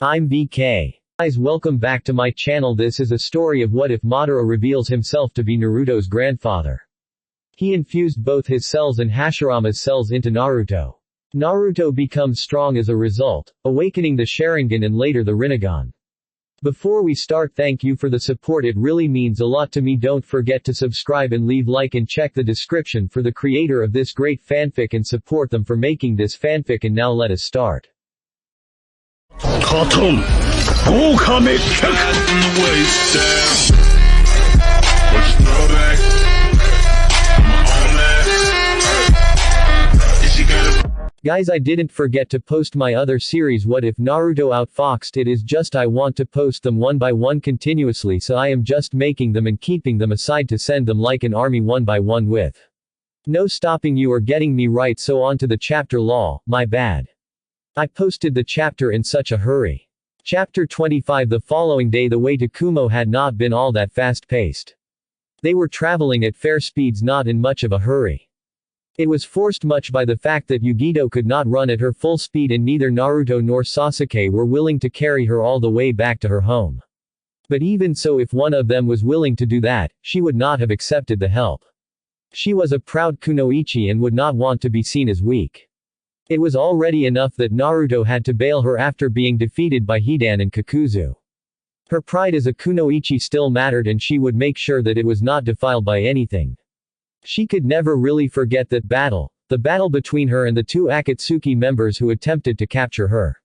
I'm VK. Guys, welcome back to my channel. This is a story of what if Madara reveals himself to be Naruto's grandfather. He infused both his cells and Hashirama's cells into Naruto. Naruto becomes strong as a result, awakening the Sharingan and later the Rinnegan. Before we start, thank you for the support, it really means a lot to me. Don't forget to subscribe and leave like and check the description for the creator of this great fanfic and support them for making this fanfic. And now let us start. Guys, I didn't forget to post my other series What If Naruto Outfoxed. It is just I want to post them one by one continuously, so I am just making them and keeping them aside to send them like an army one by one with no stopping you or getting me right. So on to the chapter. Lol, my bad. I posted the chapter in such a hurry. Chapter 25. The following day the way to Kumo had not been all that fast-paced. They were traveling at fair speeds, not in much of a hurry. It was forced much by the fact that Yugito could not run at her full speed and neither Naruto nor Sasuke were willing to carry her all the way back to her home. But even so, if one of them was willing to do that, she would not have accepted the help. She was a proud kunoichi and would not want to be seen as weak. It was already enough that Naruto had to bail her after being defeated by Hidan and Kakuzu. Her pride as a kunoichi still mattered and she would make sure that it was not defiled by anything. She could never really forget that battle, the battle between her and the two Akatsuki members who attempted to capture her.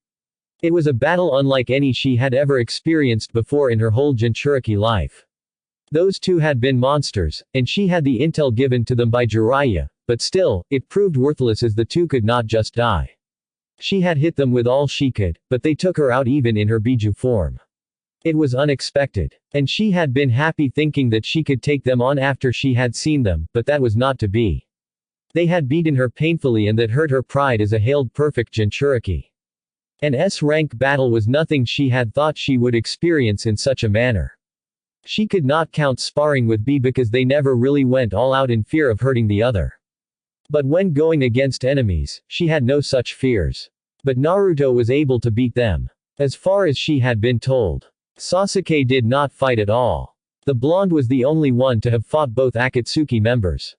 It was a battle unlike any she had ever experienced before in her whole Jinchuriki life. Those two had been monsters, and she had the intel given to them by Jiraiya, but still, it proved worthless as the two could not just die. She had hit them with all she could, but they took her out even in her Biju form. It was unexpected. And she had been happy thinking that she could take them on after she had seen them, but that was not to be. They had beaten her painfully and that hurt her pride as a hailed perfect Jinchuriki. An S-rank battle was nothing she had thought she would experience in such a manner. She could not count sparring with B because they never really went all out in fear of hurting the other. But when going against enemies, she had no such fears. But Naruto was able to beat them. As far as she had been told. Sasuke did not fight at all. The blonde was the only one to have fought both Akatsuki members.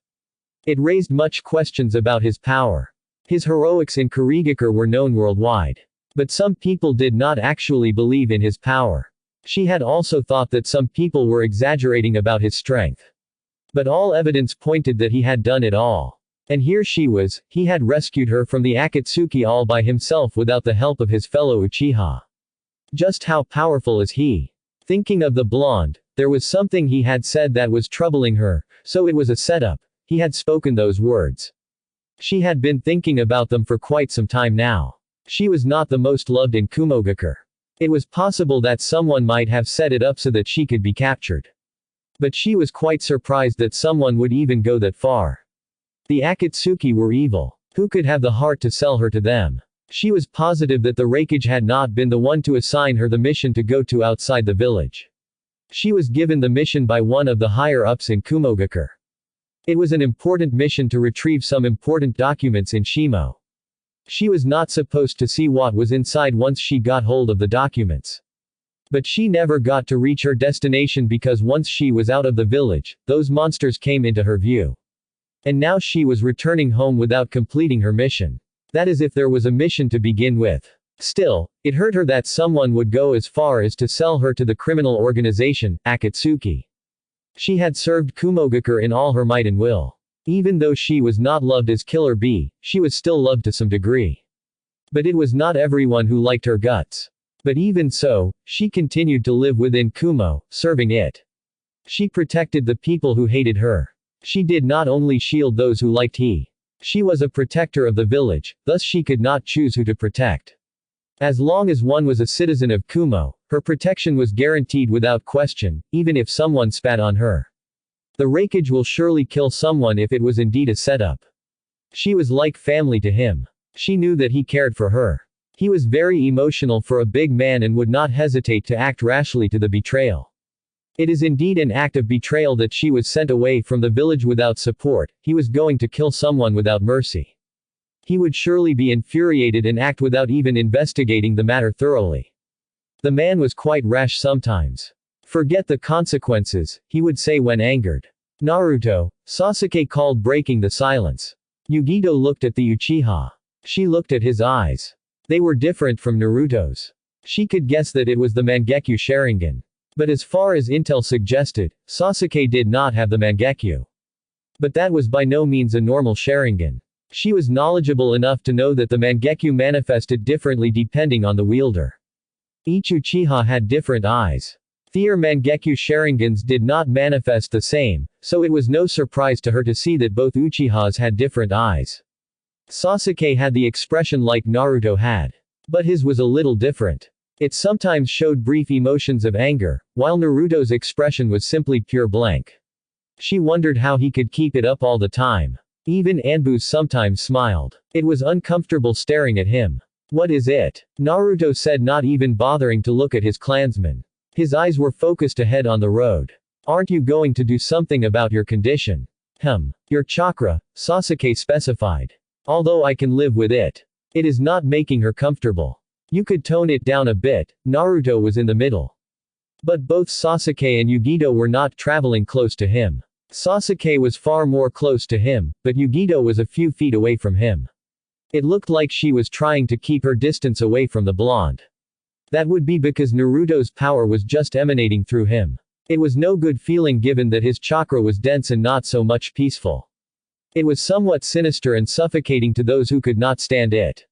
It raised much questions about his power. His heroics in Kurigakure were known worldwide. But some people did not actually believe in his power. She had also thought that some people were exaggerating about his strength. But all evidence pointed that he had done it all. And here she was, he had rescued her from the Akatsuki all by himself without the help of his fellow Uchiha. Just how powerful is he? Thinking of the blonde, there was something he had said that was troubling her, so it was a setup. He had spoken those words. She had been thinking about them for quite some time now. She was not the most loved in Kumogakure. It was possible that someone might have set it up so that she could be captured. But she was quite surprised that someone would even go that far. The Akatsuki were evil. Who could have the heart to sell her to them? She was positive that the Raikage had not been the one to assign her the mission to go to outside the village. She was given the mission by one of the higher-ups in Kumogakure. It was an important mission to retrieve some important documents in Shimo. She was not supposed to see what was inside once she got hold of the documents. But she never got to reach her destination because once she was out of the village, those monsters came into her view. And now she was returning home without completing her mission. That is if there was a mission to begin with. Still, it hurt her that someone would go as far as to sell her to the criminal organization, Akatsuki. She had served Kumogakure in all her might and will. Even though she was not loved as Killer Bee, she was still loved to some degree. But it was not everyone who liked her guts. But even so, she continued to live within Kumo, serving it. She protected the people who hated her. She did not only shield those who liked he. She was a protector of the village, thus she could not choose who to protect. As long as one was a citizen of Kumo, her protection was guaranteed without question, even if someone spat on her. The Raikage will surely kill someone if it was indeed a setup. She was like family to him. She knew that he cared for her. He was very emotional for a big man and would not hesitate to act rashly to the betrayal. It is indeed an act of betrayal that she was sent away from the village without support. He was going to kill someone without mercy. He would surely be infuriated and act without even investigating the matter thoroughly. The man was quite rash sometimes. Forget the consequences, he would say when angered. Naruto, Sasuke called, breaking the silence. Yugito looked at the Uchiha. She looked at his eyes. They were different from Naruto's. She could guess that it was the Mangekyo Sharingan. But as far as intel suggested, Sasuke did not have the Mangekyo. But that was by no means a normal Sharingan. She was knowledgeable enough to know that the Mangekyo manifested differently depending on the wielder. Each Uchiha had different eyes. Their Mangekyo Sharingans did not manifest the same, so it was no surprise to her to see that both Uchihas had different eyes. Sasuke had the expression like Naruto had. But his was a little different. It sometimes showed brief emotions of anger, while Naruto's expression was simply pure blank. She wondered how he could keep it up all the time. Even Anbu sometimes smiled. It was uncomfortable staring at him. What is it? Naruto said, not even bothering to look at his clansmen. His eyes were focused ahead on the road. Aren't you going to do something about your condition? Your chakra, Sasuke specified. Although I can live with it. It is not making her comfortable. You could tone it down a bit. Naruto was in the middle. But both Sasuke and Yugito were not traveling close to him. Sasuke was far more close to him, but Yugito was a few feet away from him. It looked like she was trying to keep her distance away from the blonde. That would be because Naruto's power was just emanating through him. It was no good feeling given that his chakra was dense and not so much peaceful. It was somewhat sinister and suffocating to those who could not stand it.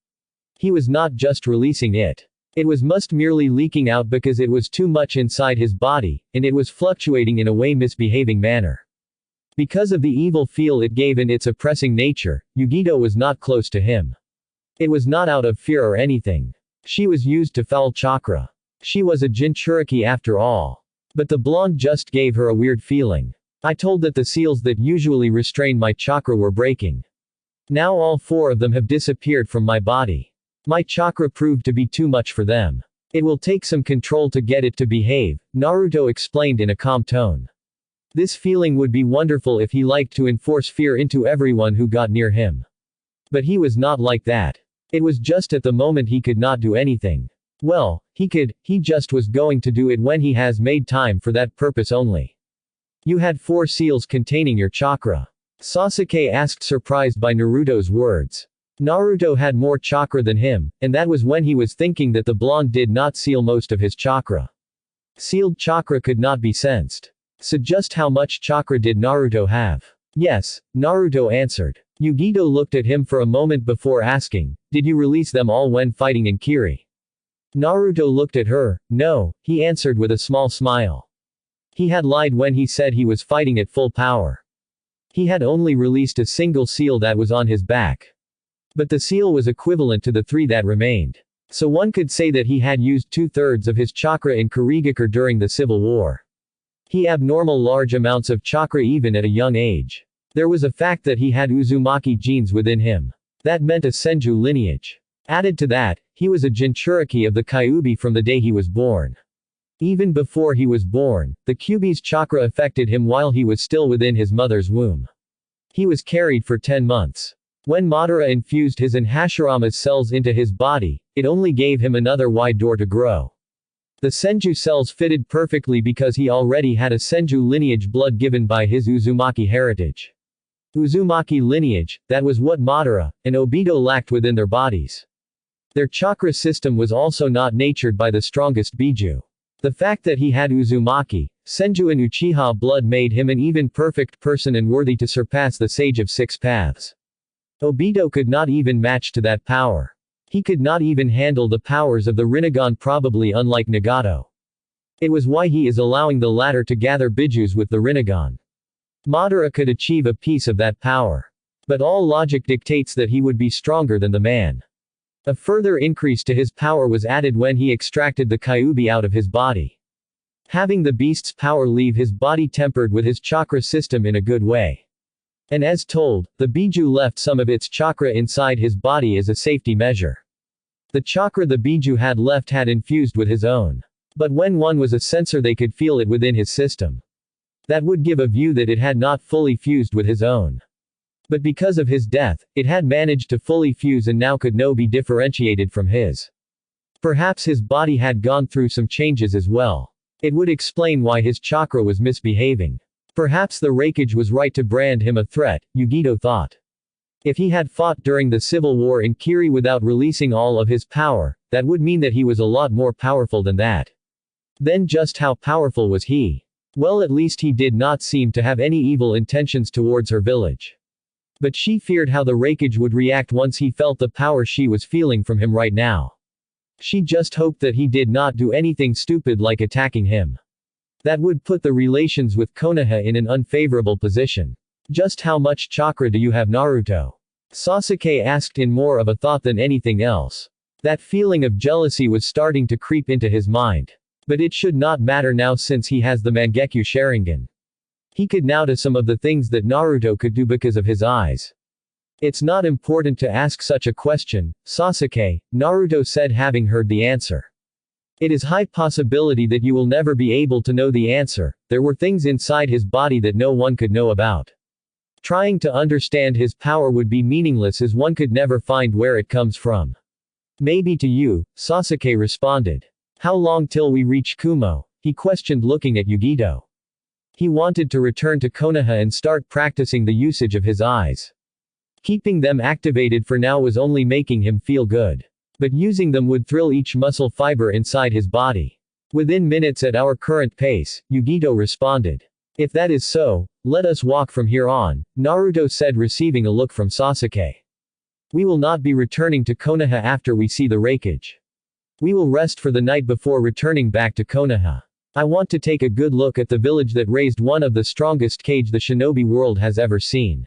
He was not just releasing it. It was merely leaking out because it was too much inside his body, and it was fluctuating in a way misbehaving manner. Because of the evil feel it gave and its oppressing nature, Yugito was not close to him. It was not out of fear or anything. She was used to foul chakra. She was a Jinchuriki after all. But the blonde just gave her a weird feeling. I told that the seals that usually restrain my chakra were breaking. Now all 4 of them have disappeared from my body. My chakra proved to be too much for them. It will take some control to get it to behave, Naruto explained in a calm tone. This feeling would be wonderful if he liked to enforce fear into everyone who got near him. But he was not like that. It was just at the moment he could not do anything. Well, he just was going to do it when he has made time for that purpose only. You had 4 seals containing your chakra. Sasuke asked, surprised by Naruto's words. Naruto had more chakra than him, and that was when he was thinking that the blonde did not seal most of his chakra. Sealed chakra could not be sensed. So just how much chakra did Naruto have? Yes, Naruto answered. Yugito looked at him for a moment before asking, did you release them all when fighting in Kiri? Naruto looked at her. No, he answered with a small smile. He had lied when he said he was fighting at full power. He had only released a single seal that was on his back. But the seal was equivalent to the 3 that remained. So one could say that he had used 2/3 of his chakra in Kurigakure during the Civil War. He abnormal large amounts of chakra even at a young age. There was a fact that he had Uzumaki genes within him. That meant a Senju lineage. Added to that, he was a Jinchuriki of the Kyuubi from the day he was born. Even before he was born, the Kyuubi's chakra affected him while he was still within his mother's womb. He was carried for 10 months. When Madara infused his and Hashirama's cells into his body, it only gave him another wide door to grow. The Senju cells fitted perfectly because he already had a Senju lineage blood given by his Uzumaki heritage. Uzumaki lineage, that was what Madara and Obito lacked within their bodies. Their chakra system was also not nurtured by the strongest Biju. The fact that he had Uzumaki, Senju and Uchiha blood made him an even perfect person and worthy to surpass the Sage of 6 Paths. Obito could not even match to that power. He could not even handle the powers of the Rinnegan, probably unlike Nagato. It was why he is allowing the latter to gather Bijus with the Rinnegan. Madara could achieve a piece of that power. But all logic dictates that he would be stronger than the man. A further increase to his power was added when he extracted the Kyuubi out of his body. Having the beast's power leave his body tempered with his chakra system in a good way. And as told, the Biju left some of its chakra inside his body as a safety measure. The chakra the Biju had left had infused with his own. But when one was a sensor they could feel it within his system. That would give a view that it had not fully fused with his own. But because of his death, it had managed to fully fuse and now could no be differentiated from his. Perhaps his body had gone through some changes as well. It would explain why his chakra was misbehaving. Perhaps the Raikage was right to brand him a threat, Yugito thought. If he had fought during the civil war in Kiri without releasing all of his power, that would mean that he was a lot more powerful than that. Then just how powerful was he? Well, at least he did not seem to have any evil intentions towards her village. But she feared how the Raikage would react once he felt the power she was feeling from him right now. She just hoped that he did not do anything stupid like attacking him. That would put the relations with Konoha in an unfavorable position. Just how much chakra do you have, Naruto? Sasuke asked in more of a thought than anything else. That feeling of jealousy was starting to creep into his mind. But it should not matter now since he has the Mangekyo Sharingan. He could now do some of the things that Naruto could do because of his eyes. It's not important to ask such a question, Sasuke, Naruto said, having heard the answer. It is high possibility that you will never be able to know the answer. There were things inside his body that no one could know about. Trying to understand his power would be meaningless as one could never find where it comes from. Maybe to you, Sasuke responded. How long till we reach Kumo? He questioned, looking at Yugito. He wanted to return to Konoha and start practicing the usage of his eyes. Keeping them activated for now was only making him feel good. But using them would thrill each muscle fiber inside his body. Within minutes at our current pace, Yugito responded. If that is so, let us walk from here on, Naruto said, receiving a look from Sasuke. We will not be returning to Konoha after we see the Raikage. We will rest for the night before returning back to Konoha. I want to take a good look at the village that raised one of the strongest kage the shinobi world has ever seen.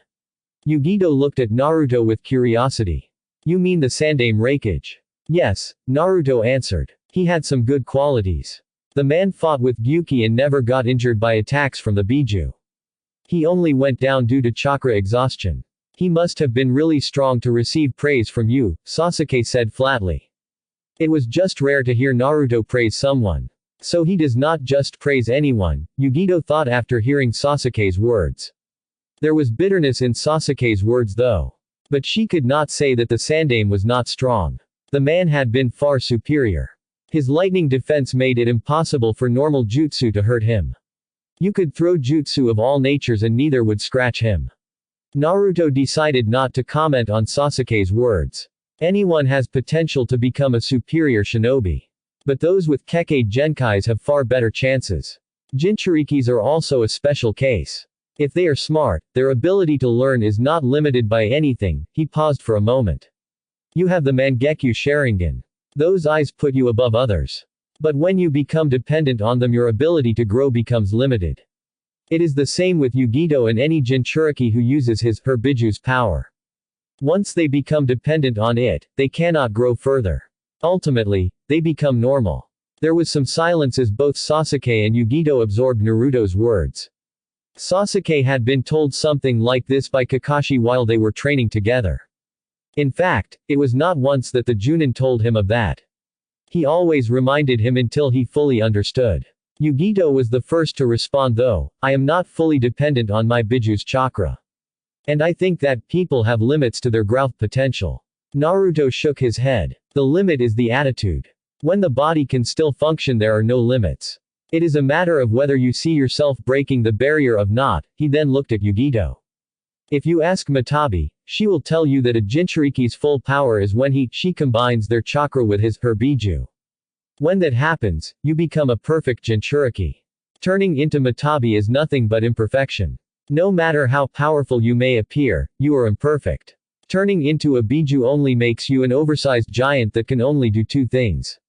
Yugito looked at Naruto with curiosity. You mean the Sandaime Raikage? Yes, Naruto answered. He had some good qualities. The man fought with Gyuki and never got injured by attacks from the Biju. He only went down due to chakra exhaustion. He must have been really strong to receive praise from you, Sasuke said flatly. It was just rare to hear Naruto praise someone. So he does not just praise anyone, Yugito thought after hearing Sasuke's words. There was bitterness in Sasuke's words though. But she could not say that the Sandaime was not strong. The man had been far superior. His lightning defense made it impossible for normal jutsu to hurt him. You could throw jutsu of all natures and neither would scratch him. Naruto decided not to comment on Sasuke's words. Anyone has potential to become a superior shinobi. But those with Kekkei Genkais have far better chances. Jinchurikis are also a special case. If they are smart, their ability to learn is not limited by anything. He paused for a moment. You have the Mangekyo Sharingan. Those eyes put you above others. But when you become dependent on them, your ability to grow becomes limited. It is the same with Yugito and any Jinchuriki who uses her Biju's power. Once they become dependent on it, they cannot grow further. Ultimately, they become normal. There was some silence as both Sasuke and Yugito absorbed Naruto's words. Sasuke had been told something like this by Kakashi while they were training together. In fact, it was not once that the Junin told him of that. He always reminded him until he fully understood. Yugito was the first to respond though, I am not fully dependent on my Biju's chakra. And I think that people have limits to their growth potential. Naruto shook his head. The limit is the attitude. When the body can still function, there are no limits. It is a matter of whether you see yourself breaking the barrier of not. He then looked at Yugito. If you ask Matabi, she will tell you that a Jinchuriki's full power is when she combines their chakra with her Biju. When that happens, you become a perfect Jinchuriki. Turning into Matabi is nothing but imperfection. No matter how powerful you may appear, you are imperfect. Turning into a Biju only makes you an oversized giant that can only do two things.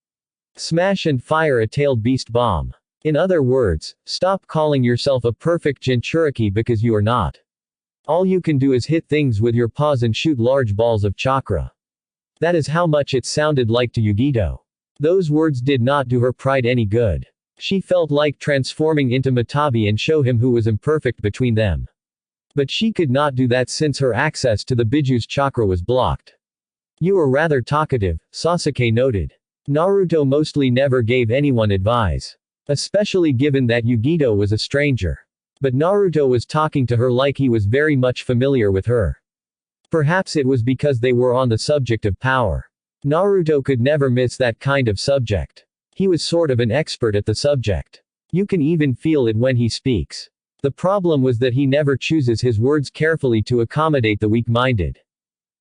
Smash and fire a tailed beast bomb. In other words, stop calling yourself a perfect Jinchuriki because you are not. All you can do is hit things with your paws and shoot large balls of chakra. That is how much it sounded like to Yugito. Those words did not do her pride any good. She felt like transforming into Matabi and show him who was imperfect between them. But she could not do that since her access to the Biju's chakra was blocked. You are rather talkative, Sasuke noted. Naruto mostly never gave anyone advice. Especially given that Yugito was a stranger. But Naruto was talking to her like he was very much familiar with her. Perhaps it was because they were on the subject of power. Naruto could never miss that kind of subject. He was sort of an expert at the subject. You can even feel it when he speaks. The problem was that he never chooses his words carefully to accommodate the weak-minded.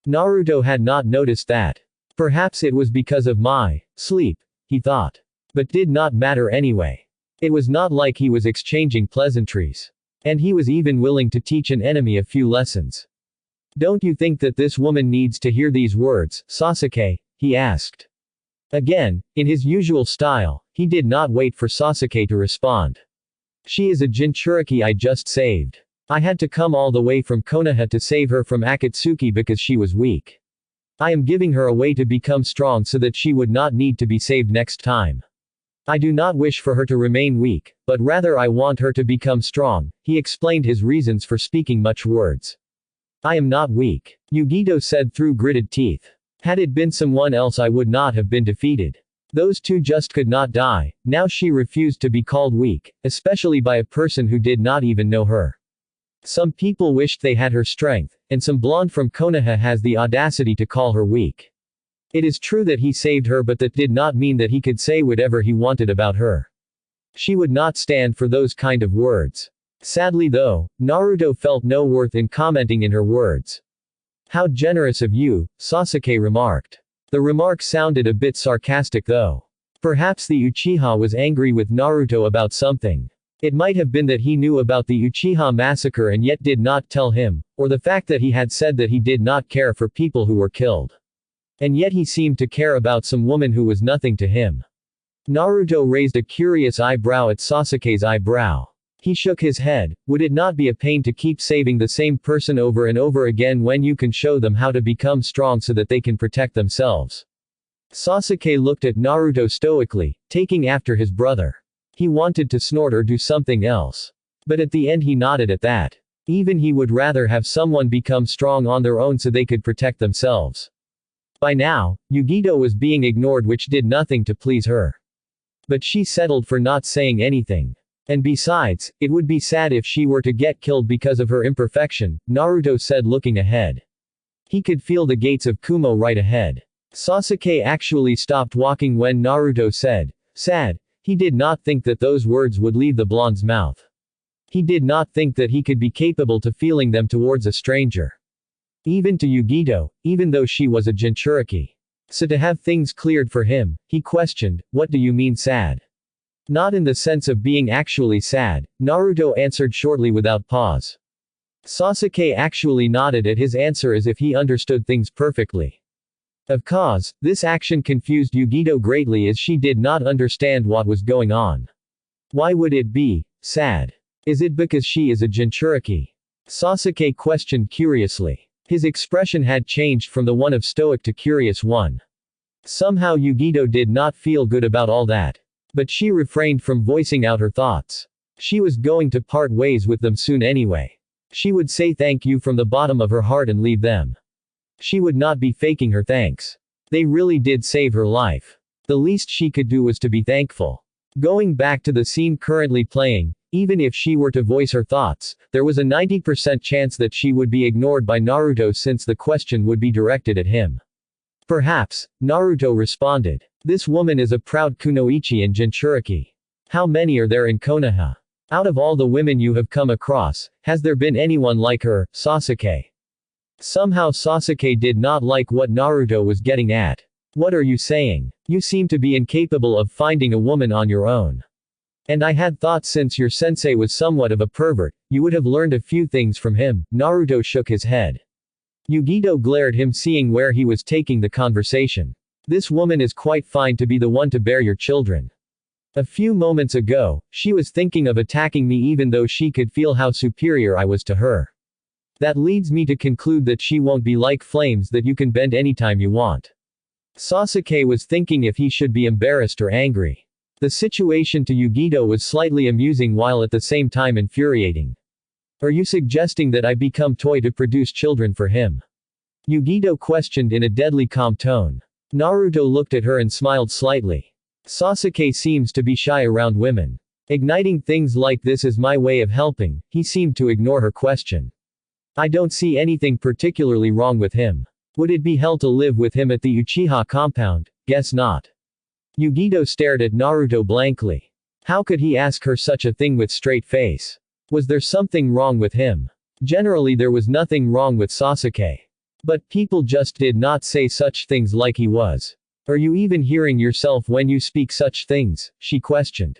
Naruto had not noticed that. Perhaps it was because of my sleep, he thought. But did not matter anyway. It was not like he was exchanging pleasantries. And he was even willing to teach an enemy a few lessons. Don't you think that this woman needs to hear these words, Sasuke? He asked. Again, in his usual style, he did not wait for Sasuke to respond. She is a Jinchuriki I just saved. I had to come all the way from Konoha to save her from Akatsuki because she was weak. I am giving her a way to become strong so that she would not need to be saved next time. I do not wish for her to remain weak, but rather I want her to become strong. He explained his reasons for speaking much words. I am not weak, Yugito said through gritted teeth. Had it been someone else I would not have been defeated. Those two just could not die. Now she refused to be called weak, especially by a person who did not even know her. Some people wished they had her strength, and some blonde from Konoha has the audacity to call her weak. It is true that he saved her, but that did not mean that he could say whatever he wanted about her. She would not stand for those kind of words. Sadly though, Naruto felt no worth in commenting in her words. How generous of you, Sasuke remarked. The remark sounded a bit sarcastic though. Perhaps the Uchiha was angry with Naruto about something. It might have been that he knew about the Uchiha massacre and yet did not tell him, or the fact that he had said that he did not care for people who were killed. And yet he seemed to care about some woman who was nothing to him. Naruto raised a curious eyebrow at Sasuke's eyebrow. He shook his head. Would it not be a pain to keep saving the same person over and over again when you can show them how to become strong so that they can protect themselves? Sasuke looked at Naruto stoically, taking after his brother. He wanted to snort or do something else. But at the end he nodded at that. Even he would rather have someone become strong on their own so they could protect themselves. By now, Yugito was being ignored, which did nothing to please her. But she settled for not saying anything. And besides, it would be sad if she were to get killed because of her imperfection, Naruto said looking ahead. He could feel the gates of Kumo right ahead. Sasuke actually stopped walking when Naruto said, sad. He did not think that those words would leave the blonde's mouth. He did not think that he could be capable to feeling them towards a stranger. Even to Yugito, even though she was a Jinchuriki. So to have things cleared for him, he questioned, what do you mean sad? Not in the sense of being actually sad, Naruto answered shortly without pause. Sasuke actually nodded at his answer as if he understood things perfectly. Of course, this action confused Yugito greatly as she did not understand what was going on. Why would it be sad? Is it because she is a Jinchuriki? Sasuke questioned curiously. His expression had changed from the one of stoic to curious one. Somehow Yugito did not feel good about all that. But she refrained from voicing out her thoughts. She was going to part ways with them soon anyway. She would say thank you from the bottom of her heart and leave them. She would not be faking her thanks. They really did save her life. The least she could do was to be thankful. Going back to the scene currently playing, even if she were to voice her thoughts, there was a 90% chance that she would be ignored by Naruto since the question would be directed at him. Perhaps, Naruto responded. This woman is a proud kunoichi and Jinchuriki. How many are there in Konoha? Out of all the women you have come across, has there been anyone like her, Sasuke? Somehow Sasuke did not like what Naruto was getting at. What are you saying? You seem to be incapable of finding a woman on your own. And I had thought since your sensei was somewhat of a pervert, you would have learned a few things from him. Naruto shook his head. Yugito glared him, seeing where he was taking the conversation. This woman is quite fine to be the one to bear your children. A few moments ago, she was thinking of attacking me even though she could feel how superior I was to her. That leads me to conclude that she won't be like flames that you can bend anytime you want. Sasuke was thinking if he should be embarrassed or angry. The situation to Yugito was slightly amusing while at the same time infuriating. Are you suggesting that I become toy to produce children for him? Yugito questioned in a deadly calm tone. Naruto looked at her and smiled slightly. Sasuke seems to be shy around women. Igniting things like this is my way of helping. He seemed to ignore her question. I don't see anything particularly wrong with him. Would it be hell to live with him at the Uchiha compound? Guess not. Yugito stared at Naruto blankly. How could he ask her such a thing with straight face? Was there something wrong with him? Generally there was nothing wrong with Sasuke. But people just did not say such things like he was. Are you even hearing yourself when you speak such things? She questioned.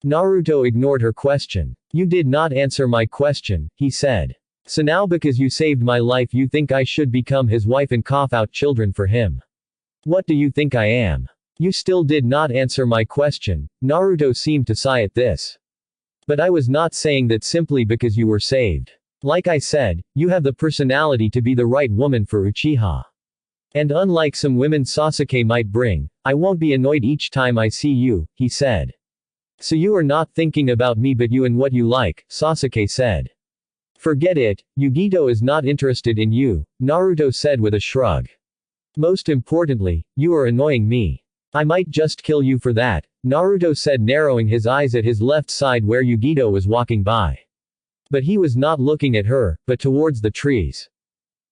Naruto ignored her question. You did not answer my question, he said. So now because you saved my life you think I should become his wife and cough out children for him. What do you think I am? You still did not answer my question. Naruto seemed to sigh at this. But I was not saying that simply because you were saved. Like I said, you have the personality to be the right woman for Uchiha. And unlike some women Sasuke might bring, I won't be annoyed each time I see you, he said. So you are not thinking about me but you and what you like, Sasuke said. Forget it, Yugito is not interested in you, Naruto said with a shrug. Most importantly, you are annoying me. I might just kill you for that, Naruto said narrowing his eyes at his left side where Yugito was walking by. But he was not looking at her, but towards the trees.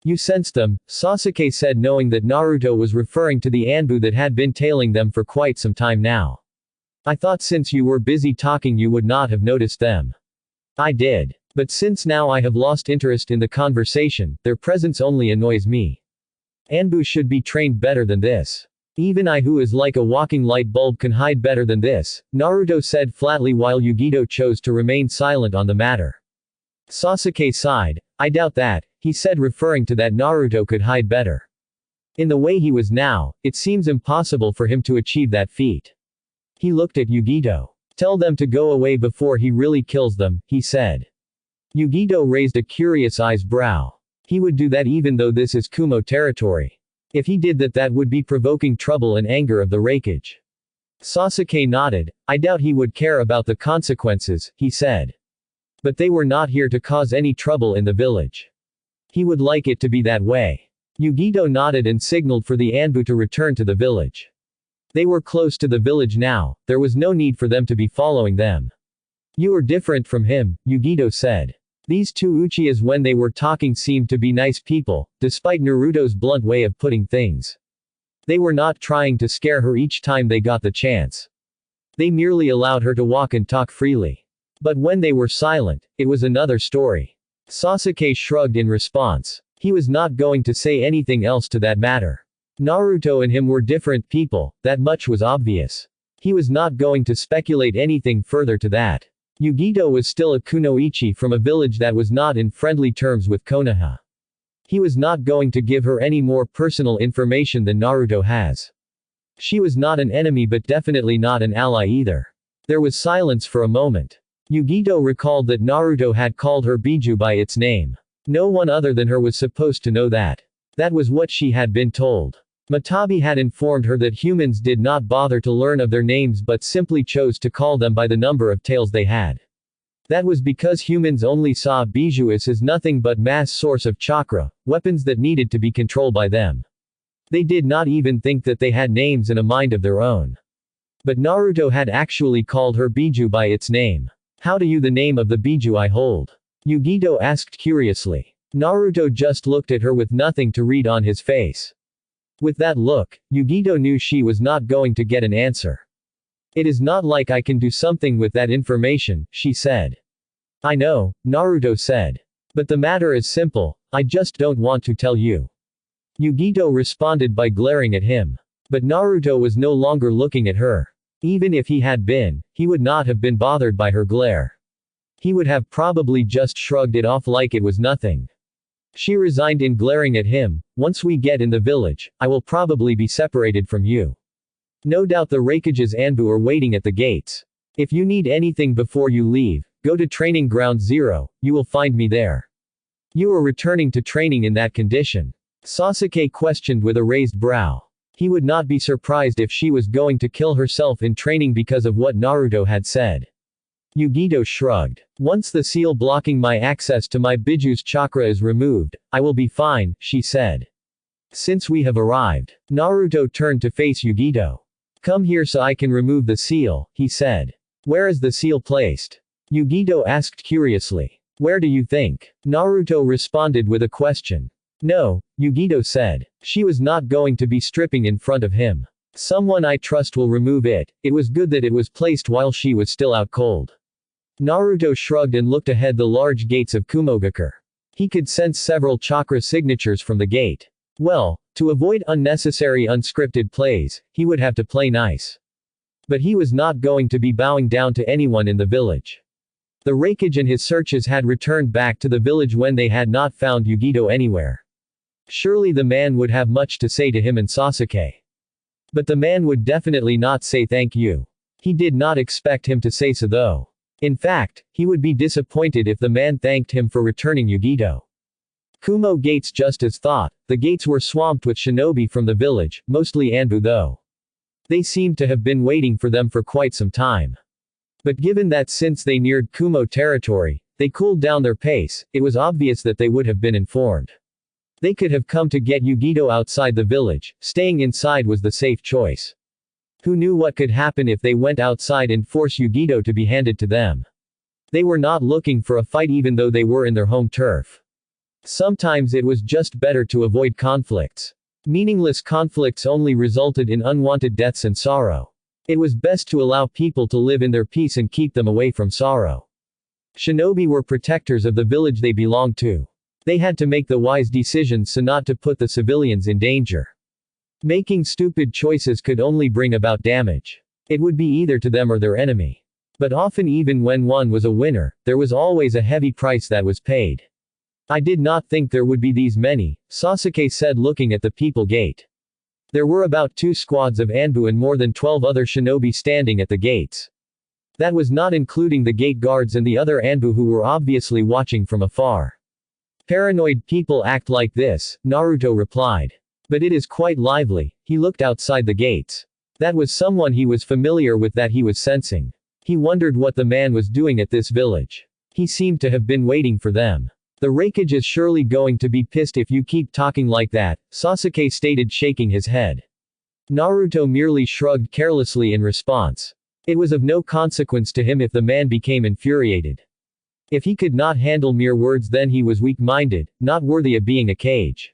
You sense them, Sasuke said knowing that Naruto was referring to the Anbu that had been tailing them for quite some time now. I thought since you were busy talking you would not have noticed them. I did. But since now I have lost interest in the conversation, their presence only annoys me. Anbu should be trained better than this. Even I who is like a walking light bulb can hide better than this, Naruto said flatly while Yugito chose to remain silent on the matter. Sasuke sighed. I doubt that, he said referring to that Naruto could hide better. In the way he was now, it seems impossible for him to achieve that feat. He looked at Yugito. Tell them to go away before he really kills them, he said. Yugito raised a curious eyebrow. He would do that even though this is Kumo territory. If he did that that would be provoking trouble and anger of the Raikage. Sasuke nodded. I doubt he would care about the consequences, he said. But they were not here to cause any trouble in the village. He would like it to be that way. Yugito nodded and signaled for the Anbu to return to the village. They were close to the village now, there was no need for them to be following them. You are different from him, Yugito said. These two Uchihas when they were talking seemed to be nice people, despite Naruto's blunt way of putting things. They were not trying to scare her each time they got the chance. They merely allowed her to walk and talk freely. But when they were silent, it was another story. Sasuke shrugged in response. He was not going to say anything else to that matter. Naruto and him were different people, that much was obvious. He was not going to speculate anything further to that. Yugito was still a kunoichi from a village that was not in friendly terms with Konoha. He was not going to give her any more personal information than Naruto has. She was not an enemy but definitely not an ally either. There was silence for a moment. Yugito recalled that Naruto had called her Biju by its name. No one other than her was supposed to know that. That was what she had been told. Matabi had informed her that humans did not bother to learn of their names but simply chose to call them by the number of tails they had. That was because humans only saw Biju as nothing but mass source of chakra, weapons that needed to be controlled by them. They did not even think that they had names and a mind of their own. But Naruto had actually called her Biju by its name. How do you the name of the Biju I hold? Yugito asked curiously. Naruto just looked at her with nothing to read on his face. With that look, Yugito knew she was not going to get an answer. It is not like I can do something with that information, she said. I know, Naruto said. But the matter is simple, I just don't want to tell you. Yugito responded by glaring at him. But Naruto was no longer looking at her. Even if he had been, he would not have been bothered by her glare. He would have probably just shrugged it off like it was nothing. She resigned in glaring at him. Once we get in the village, I will probably be separated from you. No doubt the Raikage's Anbu are waiting at the gates. If you need anything before you leave, go to Training Ground 0, you will find me there. You are returning to training in that condition. Sasuke questioned with a raised brow. He would not be surprised if she was going to kill herself in training because of what Naruto had said. Yugito shrugged. Once the seal blocking my access to my Biju's chakra is removed, I will be fine, she said. Since we have arrived, Naruto turned to face Yugito. Come here so I can remove the seal, he said. Where is the seal placed? Yugito asked curiously. Where do you think? Naruto responded with a question. No, Yugito said. She was not going to be stripping in front of him. Someone I trust will remove it. It was good that it was placed while she was still out cold. Naruto shrugged and looked ahead the large gates of Kumogakure. He could sense several chakra signatures from the gate. Well, to avoid unnecessary unscripted plays, he would have to play nice. But he was not going to be bowing down to anyone in the village. The Raikage and his searches had returned back to the village when they had not found Yugito anywhere. Surely the man would have much to say to him and Sasuke. But the man would definitely not say thank you. He did not expect him to say so though. In fact, he would be disappointed if the man thanked him for returning Yugito. Kumo gates just as thought, the gates were swamped with shinobi from the village, mostly Anbu though. They seemed to have been waiting for them for quite some time. But given that since they neared Kumo territory, they cooled down their pace, it was obvious that they would have been informed. They could have come to get Yugito outside the village, staying inside was the safe choice. Who knew what could happen if they went outside and forced Yugito to be handed to them? They were not looking for a fight even though they were in their home turf. Sometimes it was just better to avoid conflicts. Meaningless conflicts only resulted in unwanted deaths and sorrow. It was best to allow people to live in their peace and keep them away from sorrow. Shinobi were protectors of the village they belonged to. They had to make the wise decisions so not to put the civilians in danger. Making stupid choices could only bring about damage. It would be either to them or their enemy. But often even when one was a winner, there was always a heavy price that was paid. I did not think there would be these many, Sasuke said looking at the people gate. There were about 2 squads of Anbu and more than 12 other shinobi standing at the gates. That was not including the gate guards and the other Anbu who were obviously watching from afar. Paranoid people act like this, Naruto replied. But it is quite lively. He looked outside the gates. That was someone he was familiar with that he was sensing. He wondered what the man was doing at this village. He seemed to have been waiting for them. The Raikage is surely going to be pissed if you keep talking like that, Sasuke stated shaking his head. Naruto merely shrugged carelessly in response. It was of no consequence to him if the man became infuriated. If he could not handle mere words then he was weak-minded, not worthy of being a Kage.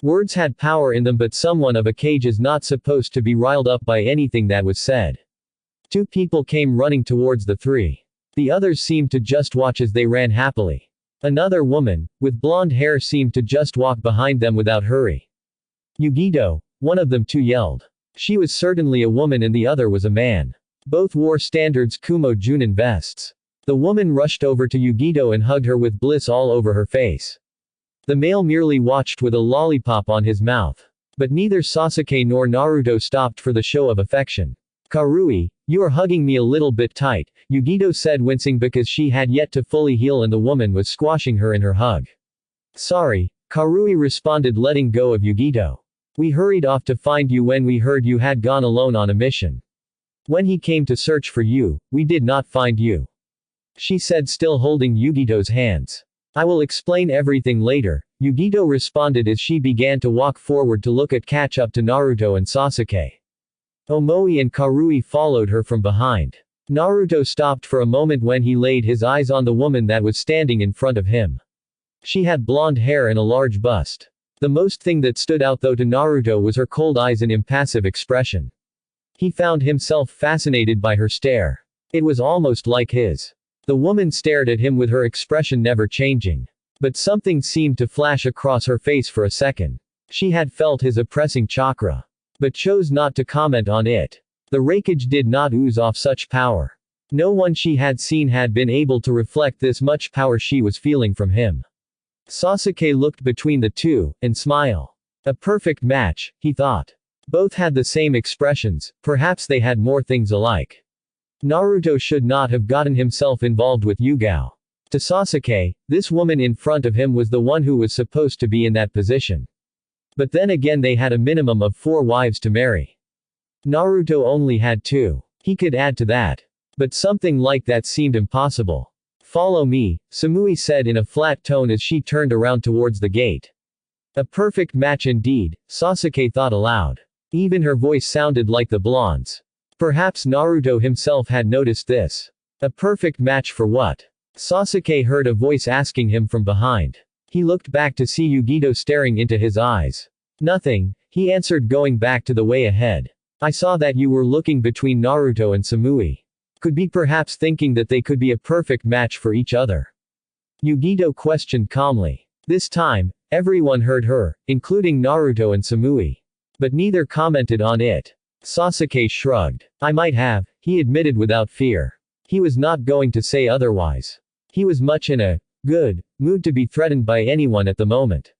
Words had power in them but someone of a Kage is not supposed to be riled up by anything that was said. 2 people came running towards the 3. The others seemed to just watch as they ran happily. Another woman, with blonde hair seemed to just walk behind them without hurry. Yugito, one of them 2 yelled. She was certainly a woman and the other was a man. Both wore standards Kumo Junin vests. The woman rushed over to Yugito and hugged her with bliss all over her face. The male merely watched with a lollipop on his mouth. But neither Sasuke nor Naruto stopped for the show of affection. Karui, you are hugging me a little bit tight, Yugito said wincing because she had yet to fully heal and the woman was squashing her in her hug. Sorry, Karui responded letting go of Yugito. We hurried off to find you when we heard you had gone alone on a mission. When he came to search for you, we did not find you. She said still holding Yugito's hands. I will explain everything later, Yugito responded as she began to walk forward to look at catch up to Naruto and Sasuke. Omoi and Karui followed her from behind. Naruto stopped for a moment when he laid his eyes on the woman that was standing in front of him. She had blonde hair and a large bust. The most thing that stood out though to Naruto was her cold eyes and impassive expression. He found himself fascinated by her stare. It was almost like his. The woman stared at him with her expression never changing. But something seemed to flash across her face for a second. She had felt his oppressing chakra. But chose not to comment on it. The Raikage did not ooze off such power. No one she had seen had been able to reflect this much power she was feeling from him. Sasuke looked between the 2, and smiled. A perfect match, he thought. Both had the same expressions, perhaps they had more things alike. Naruto should not have gotten himself involved with Yugao. To Sasuke, this woman in front of him was the one who was supposed to be in that position. But then again they had a minimum of 4 wives to marry. Naruto only had 2. He could add to that. But something like that seemed impossible. Follow me, Samui said in a flat tone as she turned around towards the gate. A perfect match indeed, Sasuke thought aloud. Even her voice sounded like the blonde's. Perhaps Naruto himself had noticed this. A perfect match for what? Sasuke heard a voice asking him from behind. He looked back to see Yugito staring into his eyes. Nothing, he answered, going back to the way ahead. I saw that you were looking between Naruto and Samui. Could be perhaps thinking that they could be a perfect match for each other. Yugito questioned calmly. This time, everyone heard her, including Naruto and Samui. But neither commented on it. Sasuke shrugged. I might have, he admitted without fear. He was not going to say otherwise. He was much in a good mood to be threatened by anyone at the moment.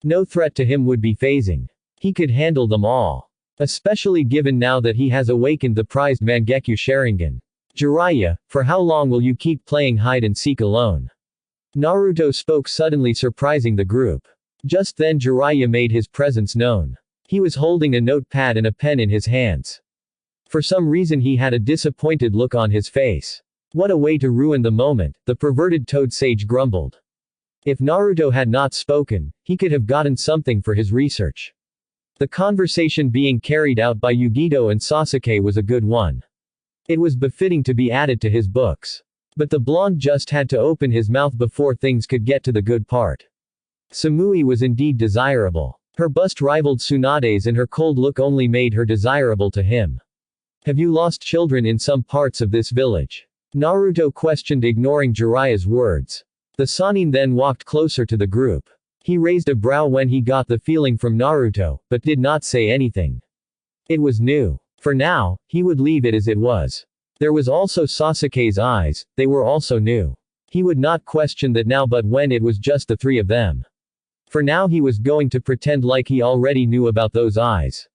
No threat to him would be phasing. He could handle them all. Especially given now that he has awakened the prized Mangekyo Sharingan. Jiraiya, for how long will you keep playing hide and seek alone? Naruto spoke, suddenly surprising the group. Just then Jiraiya made his presence known. He was holding a notepad and a pen in his hands. For some reason he had a disappointed look on his face. What a way to ruin the moment, the perverted toad sage grumbled. If Naruto had not spoken, he could have gotten something for his research. The conversation being carried out by Yugito and Sasuke was a good one. It was befitting to be added to his books. But the blonde just had to open his mouth before things could get to the good part. Samui was indeed desirable. Her bust rivaled Tsunade's and her cold look only made her desirable to him. Have you lost children in some parts of this village? Naruto questioned, ignoring Jiraiya's words. The Sannin then walked closer to the group. He raised a brow when he got the feeling from Naruto, but did not say anything. It was new. For now, he would leave it as it was. There was also Sasuke's eyes, they were also new. He would not question that now, but when it was just the three of them. For now he was going to pretend like he already knew about those eyes.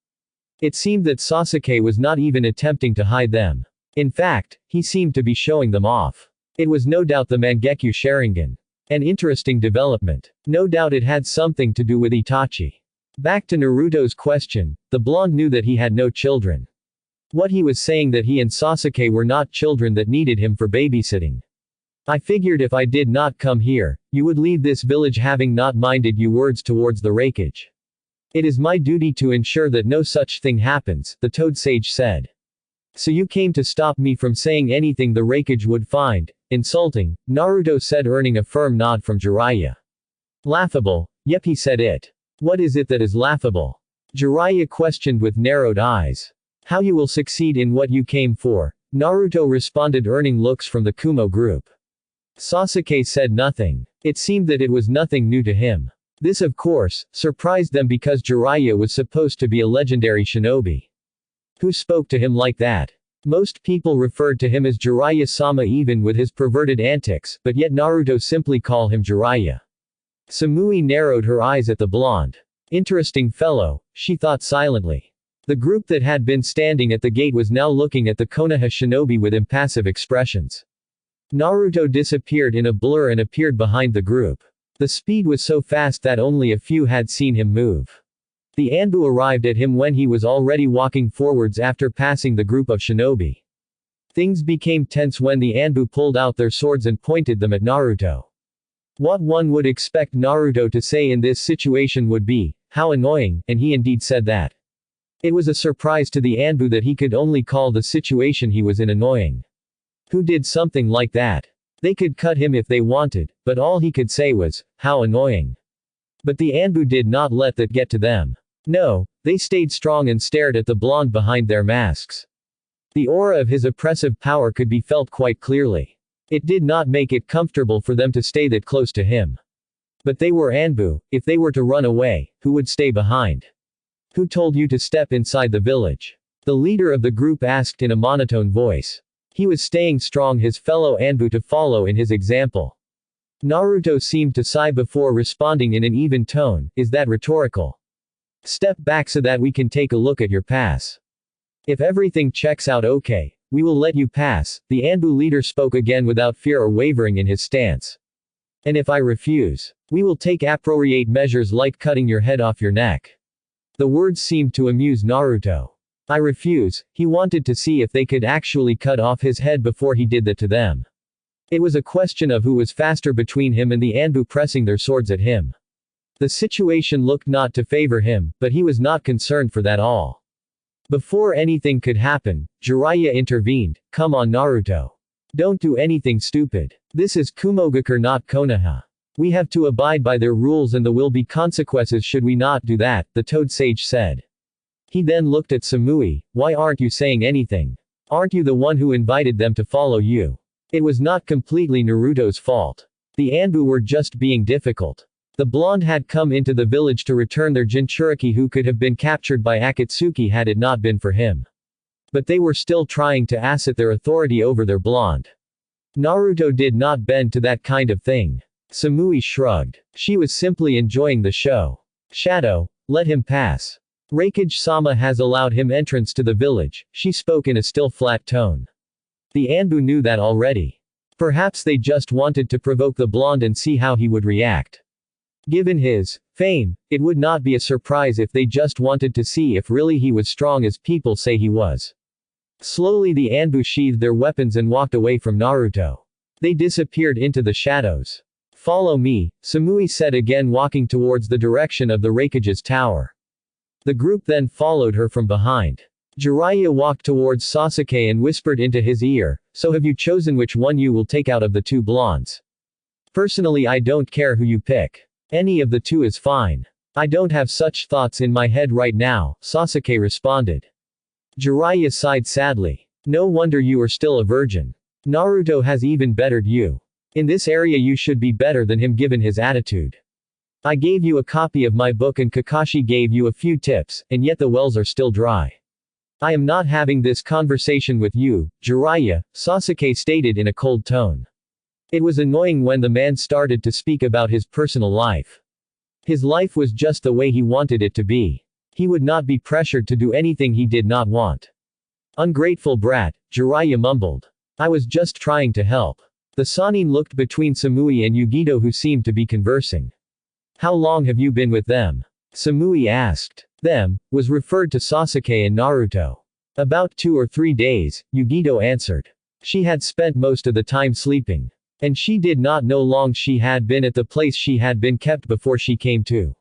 It seemed that Sasuke was not even attempting to hide them. In fact, he seemed to be showing them off. It was no doubt the Mangekyo Sharingan. An interesting development. No doubt it had something to do with Itachi. Back to Naruto's question, the blonde knew that he had no children. What he was saying, that he and Sasuke were not children that needed him for babysitting. I figured if I did not come here, you would leave this village, having not minded you words towards the Raikage. It is my duty to ensure that no such thing happens, the Toad Sage said. So you came to stop me from saying anything the Raikage would find insulting, Naruto said, earning a firm nod from Jiraiya. Laughable, yep, he said it. What is it that is laughable? Jiraiya questioned with narrowed eyes. How you will succeed in what you came for, Naruto responded, earning looks from the Kumo group. Sasuke said nothing. It seemed that it was nothing new to him. This of course, surprised them because Jiraiya was supposed to be a legendary shinobi. Who spoke to him like that? Most people referred to him as Jiraiya-sama even with his perverted antics, but yet Naruto simply called him Jiraiya. Samui narrowed her eyes at the blonde. Interesting fellow, she thought silently. The group that had been standing at the gate was now looking at the Konoha shinobi with impassive expressions. Naruto disappeared in a blur and appeared behind the group. The speed was so fast that only a few had seen him move. The Anbu arrived at him when he was already walking forwards after passing the group of shinobi. Things became tense when the Anbu pulled out their swords and pointed them at Naruto. What one would expect Naruto to say in this situation would be, "How annoying," and he indeed said that. It was a surprise to the Anbu that he could only call the situation he was in annoying. Who did something like that? They could cut him if they wanted, but all he could say was, "How annoying." But the Anbu did not let that get to them. No, they stayed strong and stared at the blonde behind their masks. The aura of his oppressive power could be felt quite clearly. It did not make it comfortable for them to stay that close to him. But they were Anbu, if they were to run away, who would stay behind? Who told you to step inside the village? The leader of the group asked in a monotone voice. He was staying strong, his fellow Anbu to follow in his example. Naruto seemed to sigh before responding in an even tone, "Is that rhetorical? Step back so that we can take a look at your pass. If everything checks out okay, we will let you pass." The Anbu leader spoke again without fear or wavering in his stance. "And if I refuse, we will take appropriate measures like cutting your head off your neck." The words seemed to amuse Naruto. I refuse, he wanted to see if they could actually cut off his head before he did that to them. It was a question of who was faster between him and the Anbu pressing their swords at him. The situation looked not to favor him, but he was not concerned for that all. Before anything could happen, Jiraiya intervened. "Come on Naruto. Don't do anything stupid. This is Kumogakur, not Konoha. We have to abide by their rules and there will be consequences should we not do that, the Toad Sage said. He then looked at Samui. Why aren't you saying anything? Aren't you the one who invited them to follow you? It was not completely Naruto's fault. The Anbu were just being difficult. The blonde had come into the village to return their Jinchuriki who could have been captured by Akatsuki had it not been for him. But they were still trying to assert their authority over their blonde. Naruto did not bend to that kind of thing. Samui shrugged. She was simply enjoying the show. Shadow, let him pass. Raikage-sama has allowed him entrance to the village, she spoke in a still flat tone. The Anbu knew that already. Perhaps they just wanted to provoke the blonde and see how he would react. Given his fame, it would not be a surprise if they just wanted to see if really he was strong as people say he was. Slowly the Anbu sheathed their weapons and walked away from Naruto. They disappeared into the shadows. Follow me, Samui said again walking towards the direction of the Raikage's tower. The group then followed her from behind. Jiraiya walked towards Sasuke and whispered into his ear, so have you chosen which one you will take out of the two blondes? Personally I don't care who you pick. Any of the two is fine. I don't have such thoughts in my head right now, Sasuke responded. Jiraiya sighed sadly. No wonder you are still a virgin. Naruto has even bettered you. In this area you should be better than him given his attitude. I gave you a copy of my book and Kakashi gave you a few tips, and yet the wells are still dry. I am not having this conversation with you, Jiraiya, Sasuke stated in a cold tone. It was annoying when the man started to speak about his personal life. His life was just the way he wanted it to be. He would not be pressured to do anything he did not want. Ungrateful brat, Jiraiya mumbled. I was just trying to help. The Sannin looked between Samui and Yugito who seemed to be conversing. How long have you been with them? Samui asked. Them, was referred to Sasuke and Naruto. About 2 or 3 days, Yugito answered. She had spent most of the time sleeping. And she did not know long she had been at the place she had been kept before she came to.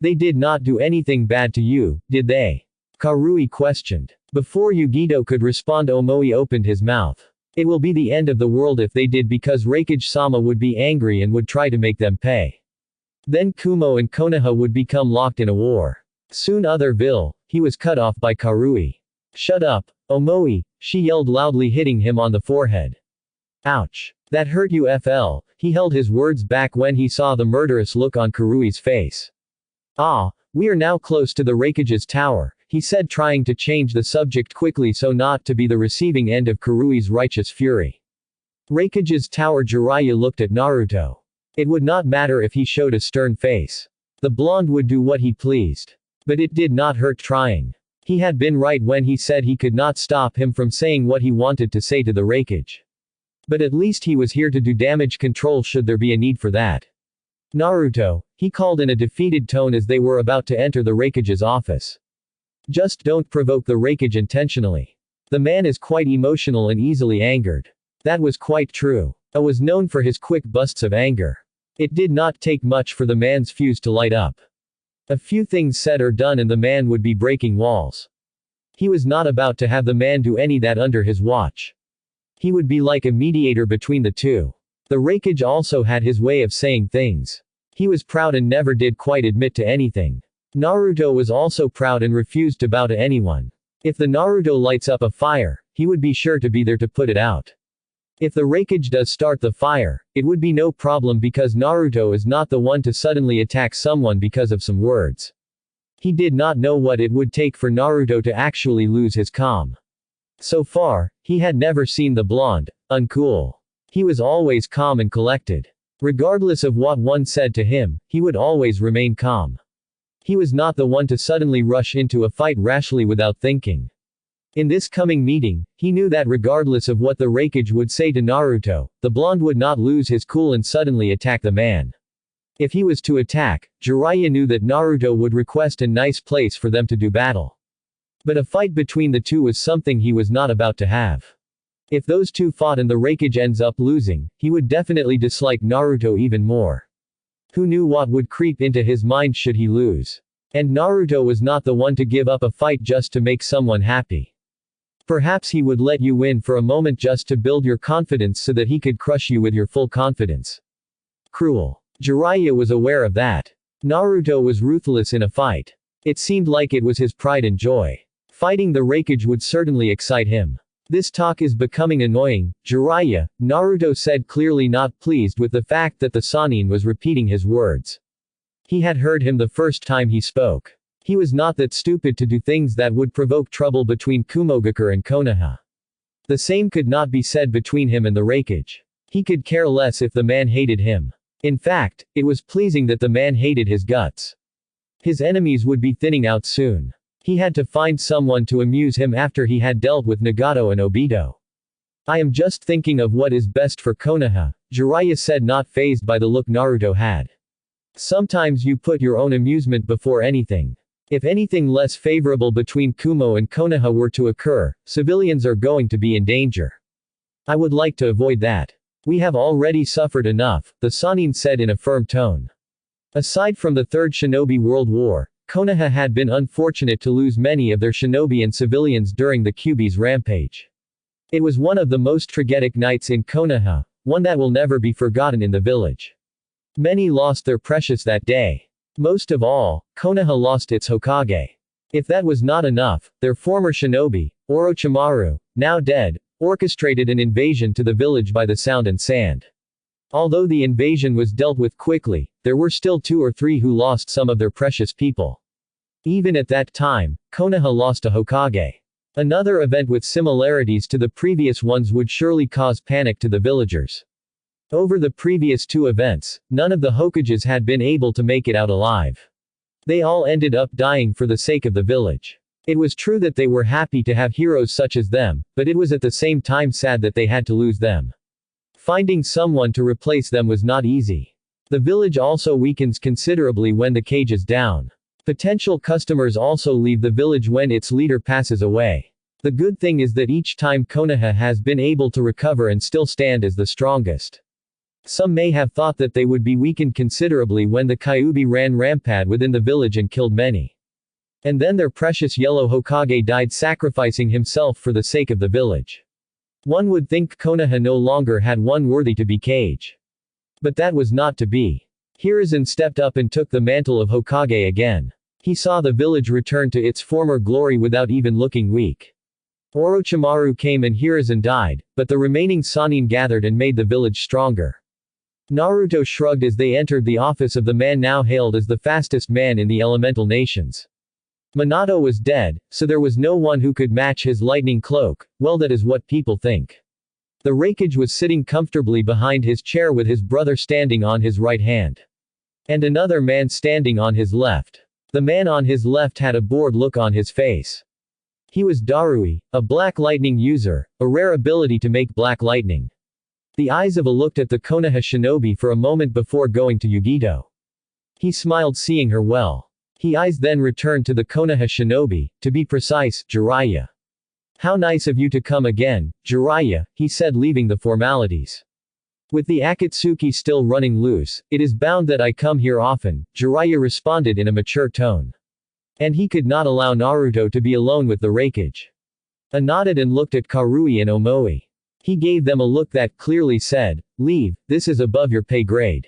They did not do anything bad to you, did they? Karui questioned. Before Yugito could respond Omoi opened his mouth. It will be the end of the world if they did because Raikage-sama would be angry and would try to make them pay. Then Kumo and Konoha would become locked in a war. Soon he was cut off by Karui. Shut up, Omoi, she yelled loudly hitting him on the forehead. Ouch. That hurt you FL, he held his words back when he saw the murderous look on Karui's face. Ah, we are now close to the Raikage's tower, he said trying to change the subject quickly so not to be the receiving end of Karui's righteous fury. Raikage's tower Jiraiya looked at Naruto. It would not matter if he showed a stern face. The blonde would do what he pleased. But it did not hurt trying. He had been right when he said he could not stop him from saying what he wanted to say to the Raikage. But at least he was here to do damage control should there be a need for that. Naruto, he called in a defeated tone as they were about to enter the Raikage's office. Just don't provoke the Raikage intentionally. The man is quite emotional and easily angered. That was quite true. I was known for his quick bursts of anger. It did not take much for the man's fuse to light up. A few things said or done and the man would be breaking walls. He was not about to have the man do any that under his watch. He would be like a mediator between the two. The Raikage also had his way of saying things. He was proud and never did quite admit to anything. Naruto was also proud and refused to bow to anyone. If the Naruto lights up a fire, he would be sure to be there to put it out. If the Raikage does start the fire, it would be no problem because Naruto is not the one to suddenly attack someone because of some words. He did not know what it would take for Naruto to actually lose his calm. So far, he had never seen the blonde, uncool. He was always calm and collected. Regardless of what one said to him, he would always remain calm. He was not the one to suddenly rush into a fight rashly without thinking. In this coming meeting, he knew that regardless of what the Raikage would say to Naruto, the blonde would not lose his cool and suddenly attack the man. If he was to attack, Jiraiya knew that Naruto would request a nice place for them to do battle. But a fight between the two was something he was not about to have. If those two fought and the Raikage ends up losing, he would definitely dislike Naruto even more. Who knew what would creep into his mind should he lose? And Naruto was not the one to give up a fight just to make someone happy. Perhaps he would let you win for a moment just to build your confidence so that he could crush you with your full confidence. Cruel. Jiraiya was aware of that. Naruto was ruthless in a fight. It seemed like it was his pride and joy. Fighting the Raikage would certainly excite him. This talk is becoming annoying, Jiraiya, Naruto said, clearly not pleased with the fact that the Sannin was repeating his words. He had heard him the first time he spoke. He was not that stupid to do things that would provoke trouble between Kumogakure and Konoha. The same could not be said between him and the Raikage. He could care less if the man hated him. In fact, it was pleasing that the man hated his guts. His enemies would be thinning out soon. He had to find someone to amuse him after he had dealt with Nagato and Obito. I am just thinking of what is best for Konoha, Jiraiya said, not fazed by the look Naruto had. Sometimes you put your own amusement before anything. If anything less favorable between Kumo and Konoha were to occur, civilians are going to be in danger. I would like to avoid that. We have already suffered enough, the Sannin said in a firm tone. Aside from the Third Shinobi World War, Konoha had been unfortunate to lose many of their shinobi and civilians during the Kyuubi's rampage. It was one of the most tragic nights in Konoha, one that will never be forgotten in the village. Many lost their precious that day. Most of all, Konoha lost its Hokage. If that was not enough, their former shinobi, Orochimaru, now dead, orchestrated an invasion to the village by the Sound and Sand. Although the invasion was dealt with quickly, there were still 2 or 3 who lost some of their precious people. Even at that time, Konoha lost a Hokage. Another event with similarities to the previous ones would surely cause panic to the villagers. Over the previous 2 events, none of the Hokages had been able to make it out alive. They all ended up dying for the sake of the village. It was true that they were happy to have heroes such as them, but it was at the same time sad that they had to lose them. Finding someone to replace them was not easy. The village also weakens considerably when the cage is down. Potential customers also leave the village when its leader passes away. The good thing is that each time Konoha has been able to recover and still stand as the strongest. Some may have thought that they would be weakened considerably when the Kyuubi ran rampant within the village and killed many. And then their precious yellow Hokage died, sacrificing himself for the sake of the village. One would think Konoha no longer had one worthy to be Kage. But that was not to be. Hiruzen stepped up and took the mantle of Hokage again. He saw the village return to its former glory without even looking weak. Orochimaru came and Hiruzen died, but the remaining Sannin gathered and made the village stronger. Naruto shrugged as they entered the office of the man now hailed as the fastest man in the elemental nations. Minato was dead, so there was no one who could match his lightning cloak. Well, that is what people think. The Raikage was sitting comfortably behind his chair with his brother standing on his right hand. And another man standing on his left. The man on his left had a bored look on his face. He was Darui, a black lightning user, a rare ability to make black lightning. The eyes of a looked at the Konoha shinobi for a moment before going to Yugito. He smiled seeing her well. His eyes then returned to the Konoha shinobi, to be precise, Jiraiya. How nice of you to come again, Jiraiya, he said, leaving the formalities. With the Akatsuki still running loose, it is bound that I come here often, Jiraiya responded in a mature tone. And he could not allow Naruto to be alone with the Raikage. I nodded and looked at Karui and Omoi. He gave them a look that clearly said, leave, this is above your pay grade.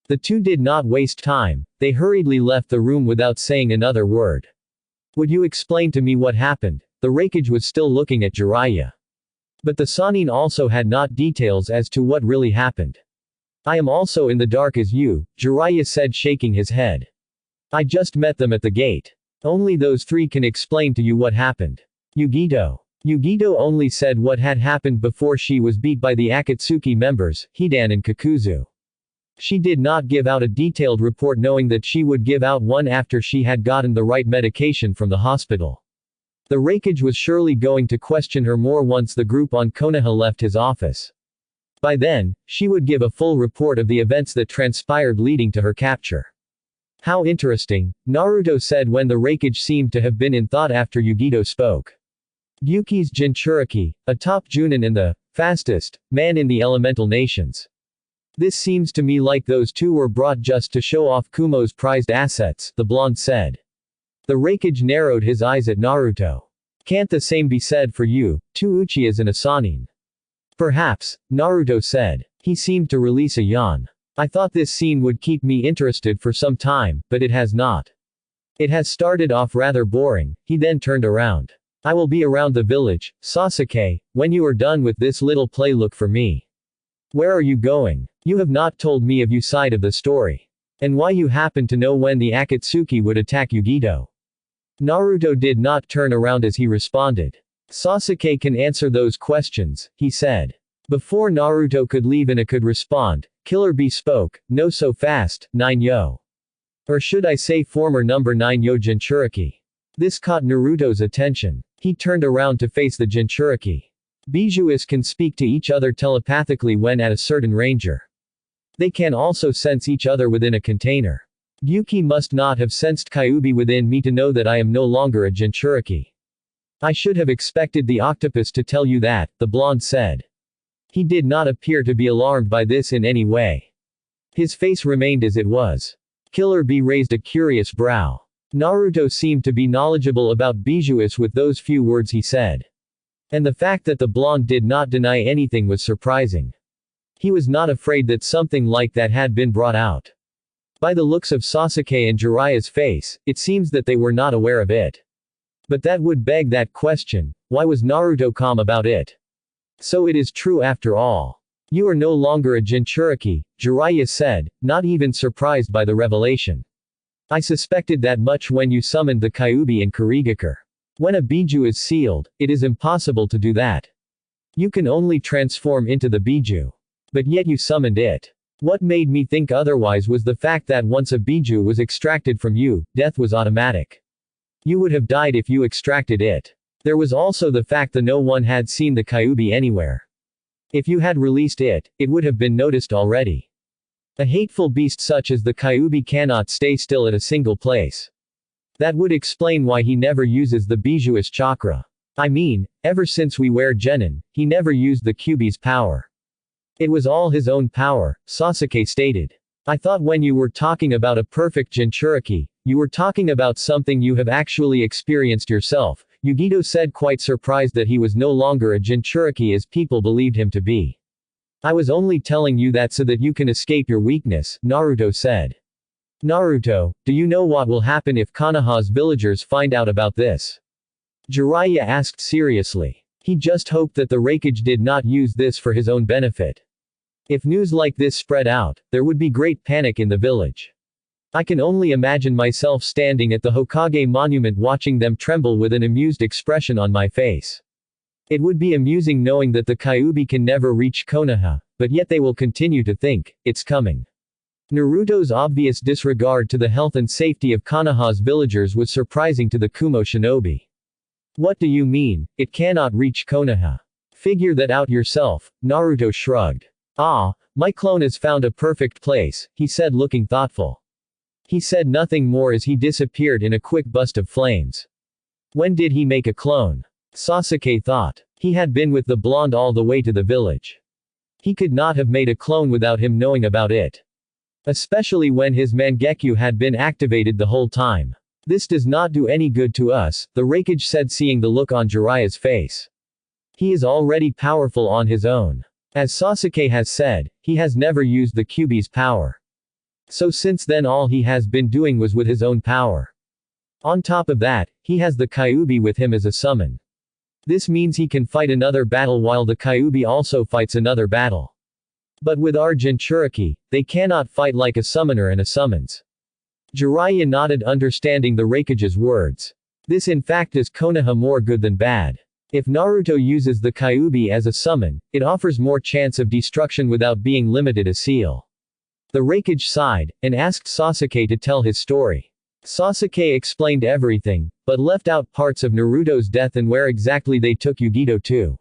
The 2 did not waste time, they hurriedly left the room without saying another word. Would you explain to me what happened? The Raikage was still looking at Jiraiya. But the Sannin also had not details as to what really happened. I am also in the dark as you, Jiraiya said, shaking his head. I just met them at the gate. Only those 3 can explain to you what happened. Yugito only said what had happened before she was beat by the Akatsuki members, Hidan and Kakuzu. She did not give out a detailed report, knowing that she would give out one after she had gotten the right medication from the hospital. The Raikage was surely going to question her more once the group on Konoha left his office. By then, she would give a full report of the events that transpired leading to her capture. How interesting, Naruto said when the Raikage seemed to have been in thought after Yugito spoke. Gyuki's Jinchuriki, a top Junin and the fastest man in the elemental nations. This seems to me like those 2 were brought just to show off Kumo's prized assets, the blonde said. The Raikage narrowed his eyes at Naruto. Can't the same be said for you, 2 Uchihas and a Sannin? Perhaps, Naruto said. He seemed to release a yawn. I thought this scene would keep me interested for some time, but it has not. It has started off rather boring. He then turned around. I will be around the village, Sasuke, when you are done with this little play. Look for me. Where are you going? You have not told me of your side of the story. And why you happen to know when the Akatsuki would attack Yugito. Naruto did not turn around as he responded. Sasuke can answer those questions, he said. Before Naruto could leave and could respond, Killer Bee spoke, no so fast, 9-yo. Or should I say former number 9-yo Jinchuriki. This caught Naruto's attention. He turned around to face the Jinchuriki. Bijuus can speak to each other telepathically when at a certain ranger. They can also sense each other within a container. Yuki must not have sensed Kyuubi within me to know that I am no longer a Jinchuriki. I should have expected the octopus to tell you that, the blonde said. He did not appear to be alarmed by this in any way. His face remained as it was. Killer Bee raised a curious brow. Naruto seemed to be knowledgeable about Bijuus with those few words he said. And the fact that the blonde did not deny anything was surprising. He was not afraid that something like that had been brought out. By the looks of Sasuke and Jiraiya's face, it seems that they were not aware of it. But that would beg that question, why was Naruto calm about it? So it is true after all. You are no longer a Jinchuriki, Jiraiya said, not even surprised by the revelation. I suspected that much when you summoned the Kyuubi and Kurigakure. When a Biju is sealed, it is impossible to do that. You can only transform into the Biju. But yet you summoned it. What made me think otherwise was the fact that once a Biju was extracted from you, death was automatic. You would have died if you extracted it. There was also the fact that no one had seen the Kyuubi anywhere. If you had released it, it would have been noticed already. A hateful beast such as the Kyuubi cannot stay still at a single place. That would explain why he never uses the Bijuus chakra. I mean, ever since we were genin, he never used the Kyuubi's power. It was all his own power, Sasuke stated. I thought when you were talking about a perfect Jinchuriki, you were talking about something you have actually experienced yourself, Yugito said, quite surprised that he was no longer a Jinchuriki as people believed him to be. I was only telling you that so that you can escape your weakness, Naruto said. Naruto, do you know what will happen if Konoha's villagers find out about this? Jiraiya asked seriously. He just hoped that the Raikage did not use this for his own benefit. If news like this spread out, there would be great panic in the village. I can only imagine myself standing at the Hokage monument watching them tremble with an amused expression on my face. It would be amusing knowing that the Kyuubi can never reach Konoha, but yet they will continue to think, it's coming. Naruto's obvious disregard to the health and safety of Konoha's villagers was surprising to the Kumo shinobi. What do you mean, it cannot reach Konoha? Figure that out yourself, Naruto shrugged. Ah, my clone has found a perfect place, he said looking thoughtful. He said nothing more as he disappeared in a quick burst of flames. When did he make a clone? Sasuke thought. He had been with the blonde all the way to the village. He could not have made a clone without him knowing about it. Especially when his Mangekyo had been activated the whole time. This does not do any good to us, the Raikage said, seeing the look on Jiraiya's face. He is already powerful on his own. As Sasuke has said, he has never used the Kyuubi's power. So since then all he has been doing was with his own power. On top of that, he has the Kyuubi with him as a summon. This means he can fight another battle while the Kyuubi also fights another battle. But with our Jinchuriki, they cannot fight like a summoner and a summons. Jiraiya nodded, understanding the Raikage's words. This in fact is Konoha more good than bad. If Naruto uses the Kyuubi as a summon, it offers more chance of destruction without being limited as seal. The Raikage sighed, and asked Sasuke to tell his story. Sasuke explained everything, but left out parts of Naruto's death and where exactly they took Yugito to.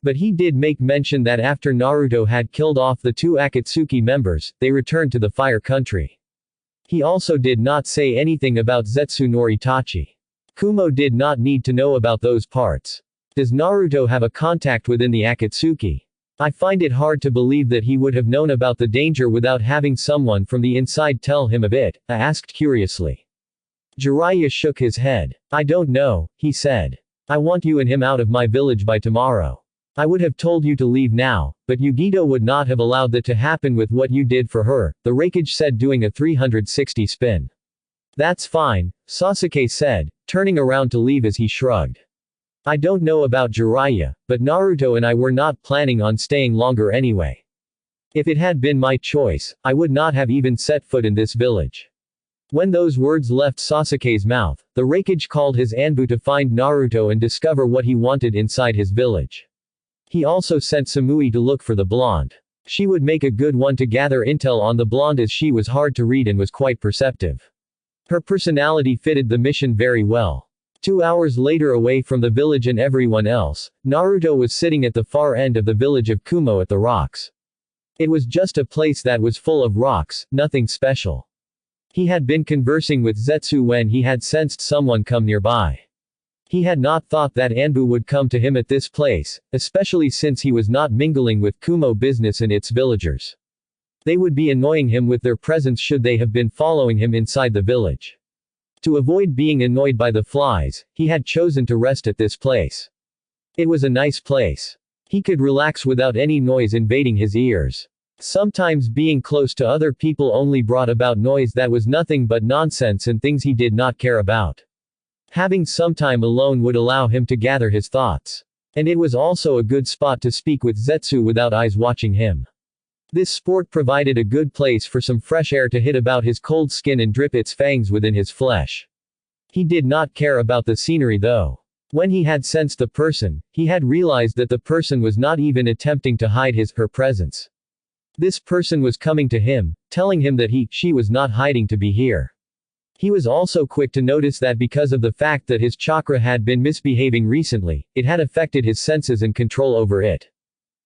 But he did make mention that after Naruto had killed off the two Akatsuki members, they returned to the Fire Country. He also did not say anything about Zetsu nor Itachi. Kumo did not need to know about those parts. Does Naruto have a contact within the Akatsuki? I find it hard to believe that he would have known about the danger without having someone from the inside tell him of it, I asked curiously. Jiraiya shook his head. I don't know, he said. I want you and him out of my village by tomorrow. I would have told you to leave now, but Yugito would not have allowed that to happen with what you did for her, the Raikage said, doing a 360 spin. That's fine, Sasuke said, turning around to leave as he shrugged. I don't know about Jiraiya, but Naruto and I were not planning on staying longer anyway. If it had been my choice, I would not have even set foot in this village. When those words left Sasuke's mouth, the Raikage called his Anbu to find Naruto and discover what he wanted inside his village. He also sent Samui to look for the blonde. She would make a good one to gather intel on the blonde, as she was hard to read and was quite perceptive. Her personality fitted the mission very well. 2 hours later, away from the village and everyone else, Naruto was sitting at the far end of the village of Kumo at the rocks. It was just a place that was full of rocks, nothing special. He had been conversing with Zetsu when he had sensed someone come nearby. He had not thought that Anbu would come to him at this place, especially since he was not mingling with Kumo business and its villagers. They would be annoying him with their presence should they have been following him inside the village. To avoid being annoyed by the flies, he had chosen to rest at this place. It was a nice place. He could relax without any noise invading his ears. Sometimes being close to other people only brought about noise that was nothing but nonsense and things he did not care about. Having some time alone would allow him to gather his thoughts. And it was also a good spot to speak with Zetsu without eyes watching him. This sport provided a good place for some fresh air to hit about his cold skin and drip its fangs within his flesh. He did not care about the scenery though. When he had sensed the person, he had realized that the person was not even attempting to hide her presence. This person was coming to him, telling him that she was not hiding to be here. He was also quick to notice that because of the fact that his chakra had been misbehaving recently, it had affected his senses and control over it.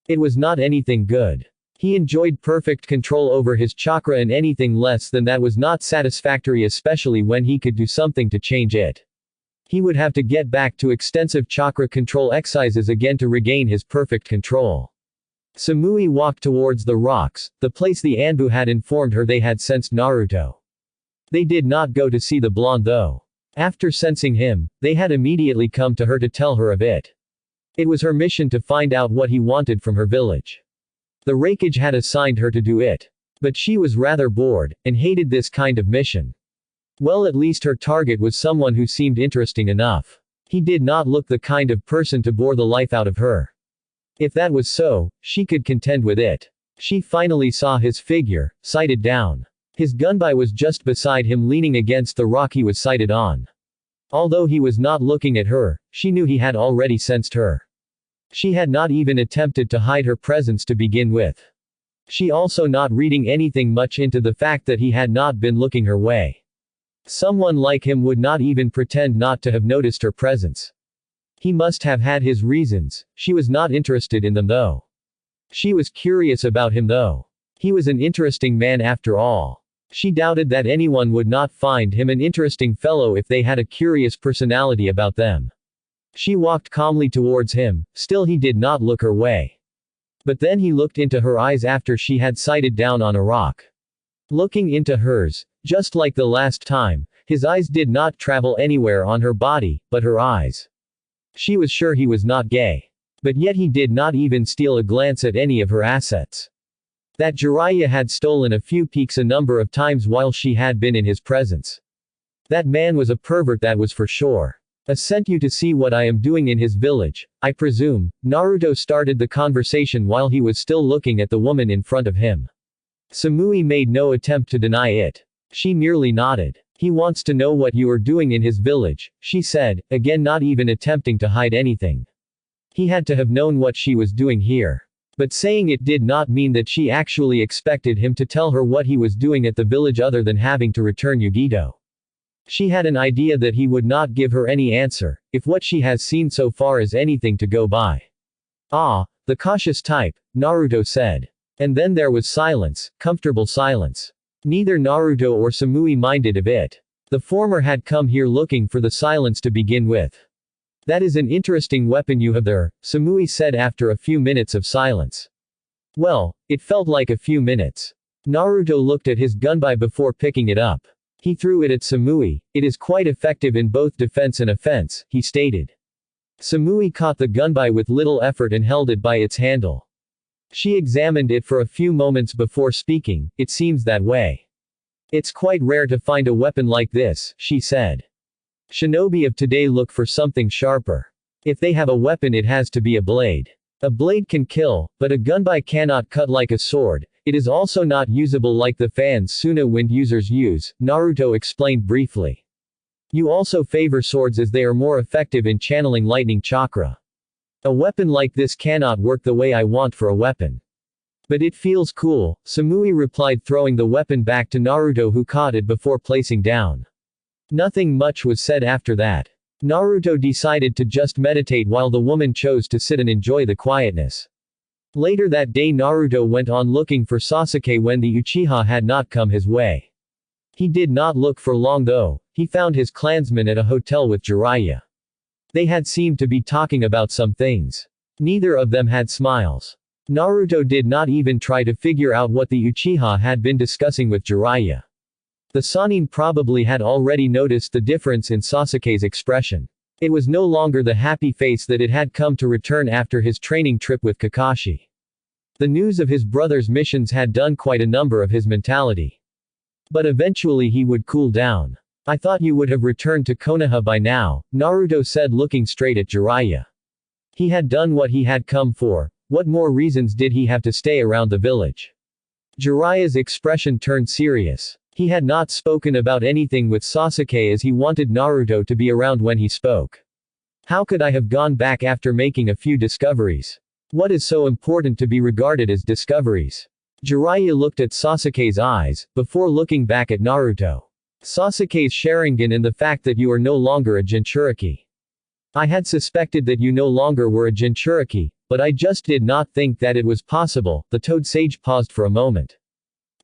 It was not anything good. He enjoyed perfect control over his chakra, and anything less than that was not satisfactory, especially when he could do something to change it. He would have to get back to extensive chakra control exercises again to regain his perfect control. Samui walked towards the rocks, the place the Anbu had informed her they had sensed Naruto. They did not go to see the blonde though. After sensing him, they had immediately come to her to tell her of it. It was her mission to find out what he wanted from her village. The Raikage had assigned her to do it. But she was rather bored, and hated this kind of mission. Well, at least her target was someone who seemed interesting enough. He did not look the kind of person to bore the life out of her. If that was so, she could contend with it. She finally saw his figure, sighted down. His gunbai was just beside him, leaning against the rock he was sighted on. Although he was not looking at her, she knew he had already sensed her. She had not even attempted to hide her presence to begin with. She also not reading anything much into the fact that he had not been looking her way. Someone like him would not even pretend not to have noticed her presence. He must have had his reasons. She was not interested in them though. She was curious about him though. He was an interesting man after all. She doubted that anyone would not find him an interesting fellow if they had a curious personality about them. She walked calmly towards him, still he did not look her way. But then he looked into her eyes after she had sighted down on a rock. Looking into hers, just like the last time, his eyes did not travel anywhere on her body, but her eyes. She was sure he was not gay. But yet he did not even steal a glance at any of her assets. That Jiraiya had stolen a few peeks a number of times while she had been in his presence. That man was a pervert, that was for sure. I sent you to see what I am doing in his village, I presume. Naruto started the conversation while he was still looking at the woman in front of him. Samui made no attempt to deny it. She merely nodded. He wants to know what you are doing in his village, she said, again not even attempting to hide anything. He had to have known what she was doing here. But saying it did not mean that she actually expected him to tell her what he was doing at the village other than having to return Yugito. She had an idea that he would not give her any answer, if what she has seen so far is anything to go by. Ah, the cautious type, Naruto said. And then there was silence, comfortable silence. Neither Naruto or Samui minded of it. The former had come here looking for the silence to begin with. That is an interesting weapon you have there, Samui said after a few minutes of silence. Well, it felt like a few minutes. Naruto looked at his gunbai before picking it up. He threw it at Samui. It is quite effective in both defense and offense, he stated. Samui caught the gunbai with little effort and held it by its handle. She examined it for a few moments before speaking. It seems that way. It's quite rare to find a weapon like this, she said. Shinobi of today look for something sharper. If they have a weapon, it has to be a blade. A blade can kill, but a gunbai cannot cut like a sword. It is also not usable like the fans Suna wind users use, Naruto explained briefly. You also favor swords as they are more effective in channeling lightning chakra. A weapon like this cannot work the way I want for a weapon. But it feels cool, Samui replied, throwing the weapon back to Naruto, who caught it before placing down. Nothing much was said after that. Naruto decided to just meditate while the woman chose to sit and enjoy the quietness. Later that day Naruto went on looking for Sasuke when the Uchiha had not come his way. He did not look for long though. He found his clansmen at a hotel with Jiraiya. They had seemed to be talking about some things. Neither of them had smiles. Naruto did not even try to figure out what the Uchiha had been discussing with Jiraiya. The Sannin probably had already noticed the difference in Sasuke's expression. It was no longer the happy face that it had come to return after his training trip with Kakashi. The news of his brother's missions had done quite a number of his mentality. But eventually he would cool down. I thought you would have returned to Konoha by now, Naruto said, looking straight at Jiraiya. He had done what he had come for. What more reasons did he have to stay around the village? Jiraiya's expression turned serious. He had not spoken about anything with Sasuke as he wanted Naruto to be around when he spoke. How could I have gone back after making a few discoveries? What is so important to be regarded as discoveries? Jiraiya looked at Sasuke's eyes, before looking back at Naruto. Sasuke's Sharingan and the fact that you are no longer a Jinchuriki. I had suspected that you no longer were a Jinchuriki, but I just did not think that it was possible. The Toad Sage paused for a moment.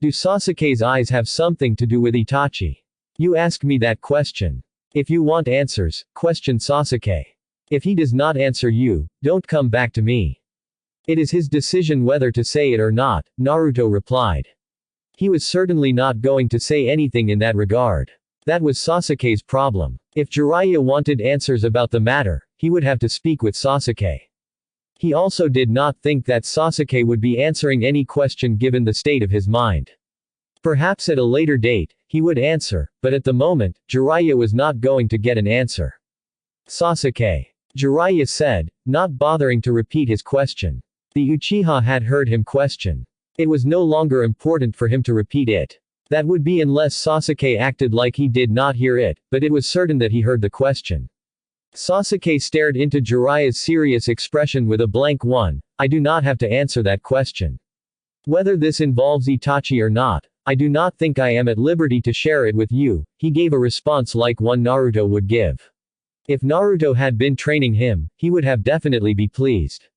Do Sasuke's eyes have something to do with Itachi? You ask me that question. If you want answers, question Sasuke. If he does not answer you, don't come back to me. It is his decision whether to say it or not, Naruto replied. He was certainly not going to say anything in that regard. That was Sasuke's problem. If Jiraiya wanted answers about the matter, he would have to speak with Sasuke. He also did not think that Sasuke would be answering any question given the state of his mind. Perhaps at a later date, he would answer, but at the moment, Jiraiya was not going to get an answer. Sasuke. Jiraiya said, not bothering to repeat his question. The Uchiha had heard him question. It was no longer important for him to repeat it. That would be unless Sasuke acted like he did not hear it, but it was certain that he heard the question. Sasuke stared into Jiraiya's serious expression with a blank one. I do not have to answer that question. Whether this involves Itachi or not, I do not think I am at liberty to share it with you. He gave a response like one Naruto would give. If Naruto had been training him, he would have definitely be pleased.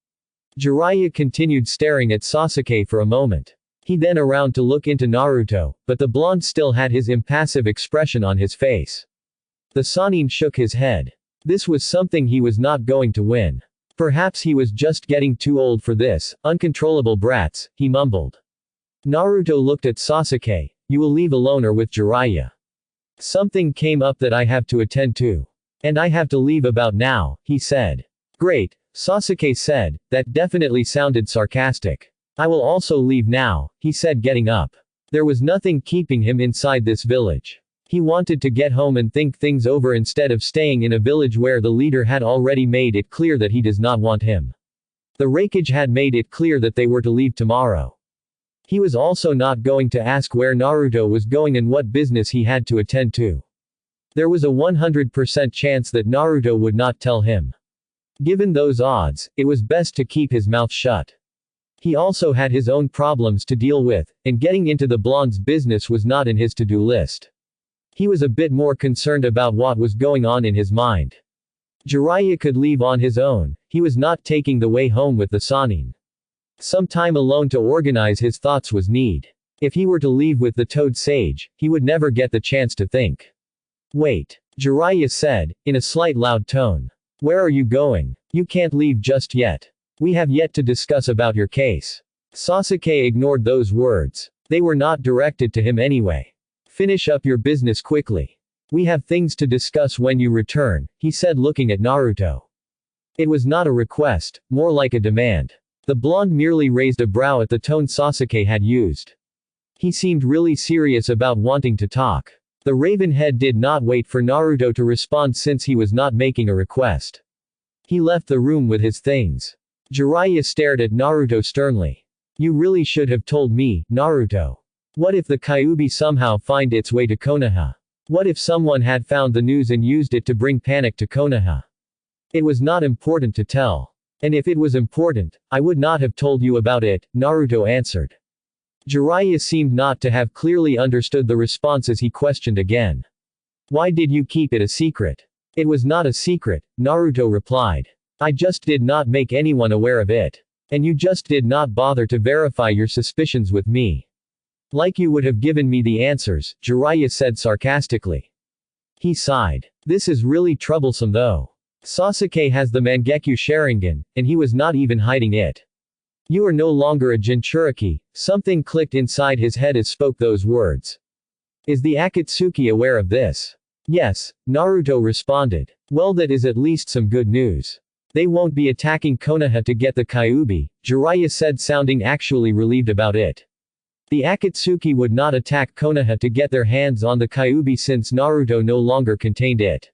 Jiraiya continued staring at Sasuke for a moment. He then around to look into Naruto, but the blonde still had his impassive expression on his face. The Sannin shook his head. This was something he was not going to win. Perhaps he was just getting too old for this, uncontrollable brats, he mumbled. Naruto looked at Sasuke. You will leave alone or with Jiraiya? Something came up that I have to attend to. And I have to leave about now, he said. Great, Sasuke said, that definitely sounded sarcastic. I will also leave now, he said, getting up. There was nothing keeping him inside this village. He wanted to get home and think things over instead of staying in a village where the leader had already made it clear that he does not want him. The Raikage had made it clear that they were to leave tomorrow. He was also not going to ask where Naruto was going and what business he had to attend to. There was a 100% chance that Naruto would not tell him. Given those odds, it was best to keep his mouth shut. He also had his own problems to deal with, and getting into the blonde's business was not in his to-do list. He was a bit more concerned about what was going on in his mind. Jiraiya could leave on his own, he was not taking the way home with the Sannin. Some time alone to organize his thoughts was need. If he were to leave with the Toad Sage, he would never get the chance to think. Wait. Jiraiya said, in a slight loud tone. Where are you going? You can't leave just yet. We have yet to discuss about your case. Sasuke ignored those words. They were not directed to him anyway. Finish up your business quickly. We have things to discuss when you return, he said looking at Naruto. It was not a request, more like a demand. The blonde merely raised a brow at the tone Sasuke had used. He seemed really serious about wanting to talk. The raven head did not wait for Naruto to respond since he was not making a request. He left the room with his things. Jiraiya stared at Naruto sternly. You really should have told me, Naruto. What if the Kyuubi somehow find its way to Konoha? What if someone had found the news and used it to bring panic to Konoha? It was not important to tell. And if it was important, I would not have told you about it, Naruto answered. Jiraiya seemed not to have clearly understood the response as he questioned again. Why did you keep it a secret? It was not a secret, Naruto replied. I just did not make anyone aware of it. And you just did not bother to verify your suspicions with me. Like you would have given me the answers, Jiraiya said sarcastically. He sighed. This is really troublesome though. Sasuke has the Mangekyo Sharingan, and he was not even hiding it. You are no longer a Jinchuriki. Something clicked inside his head as spoke those words. Is the Akatsuki aware of this? Yes, Naruto responded. Well, that is at least some good news. They won't be attacking Konoha to get the Kyuubi, Jiraiya said, sounding actually relieved about it. The Akatsuki would not attack Konoha to get their hands on the Kyuubi since Naruto no longer contained it.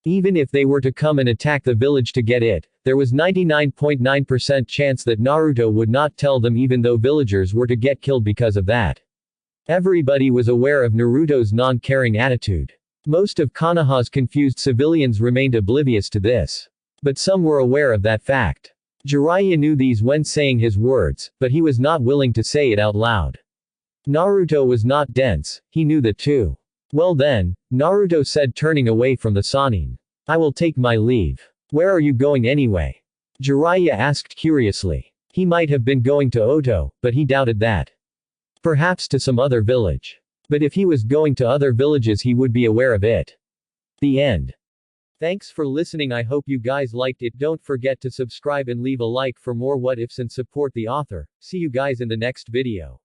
Even if they were to come and attack the village to get it, there was 99.9% chance that Naruto would not tell them even though villagers were to get killed because of that. Everybody was aware of Naruto's non-caring attitude. Most of Konoha's confused civilians remained oblivious to this. But some were aware of that fact. Jiraiya knew these when saying his words, but he was not willing to say it out loud. Naruto was not dense, he knew that too. Well then, Naruto said, turning away from the Sannin. I will take my leave. Where are you going anyway? Jiraiya asked curiously. He might have been going to Oto, but he doubted that. Perhaps to some other village. But if he was going to other villages he would be aware of it. The end. Thanks for listening. I hope you guys liked it. Don't forget to subscribe and leave a like for more what ifs and support the author. See you guys in the next video.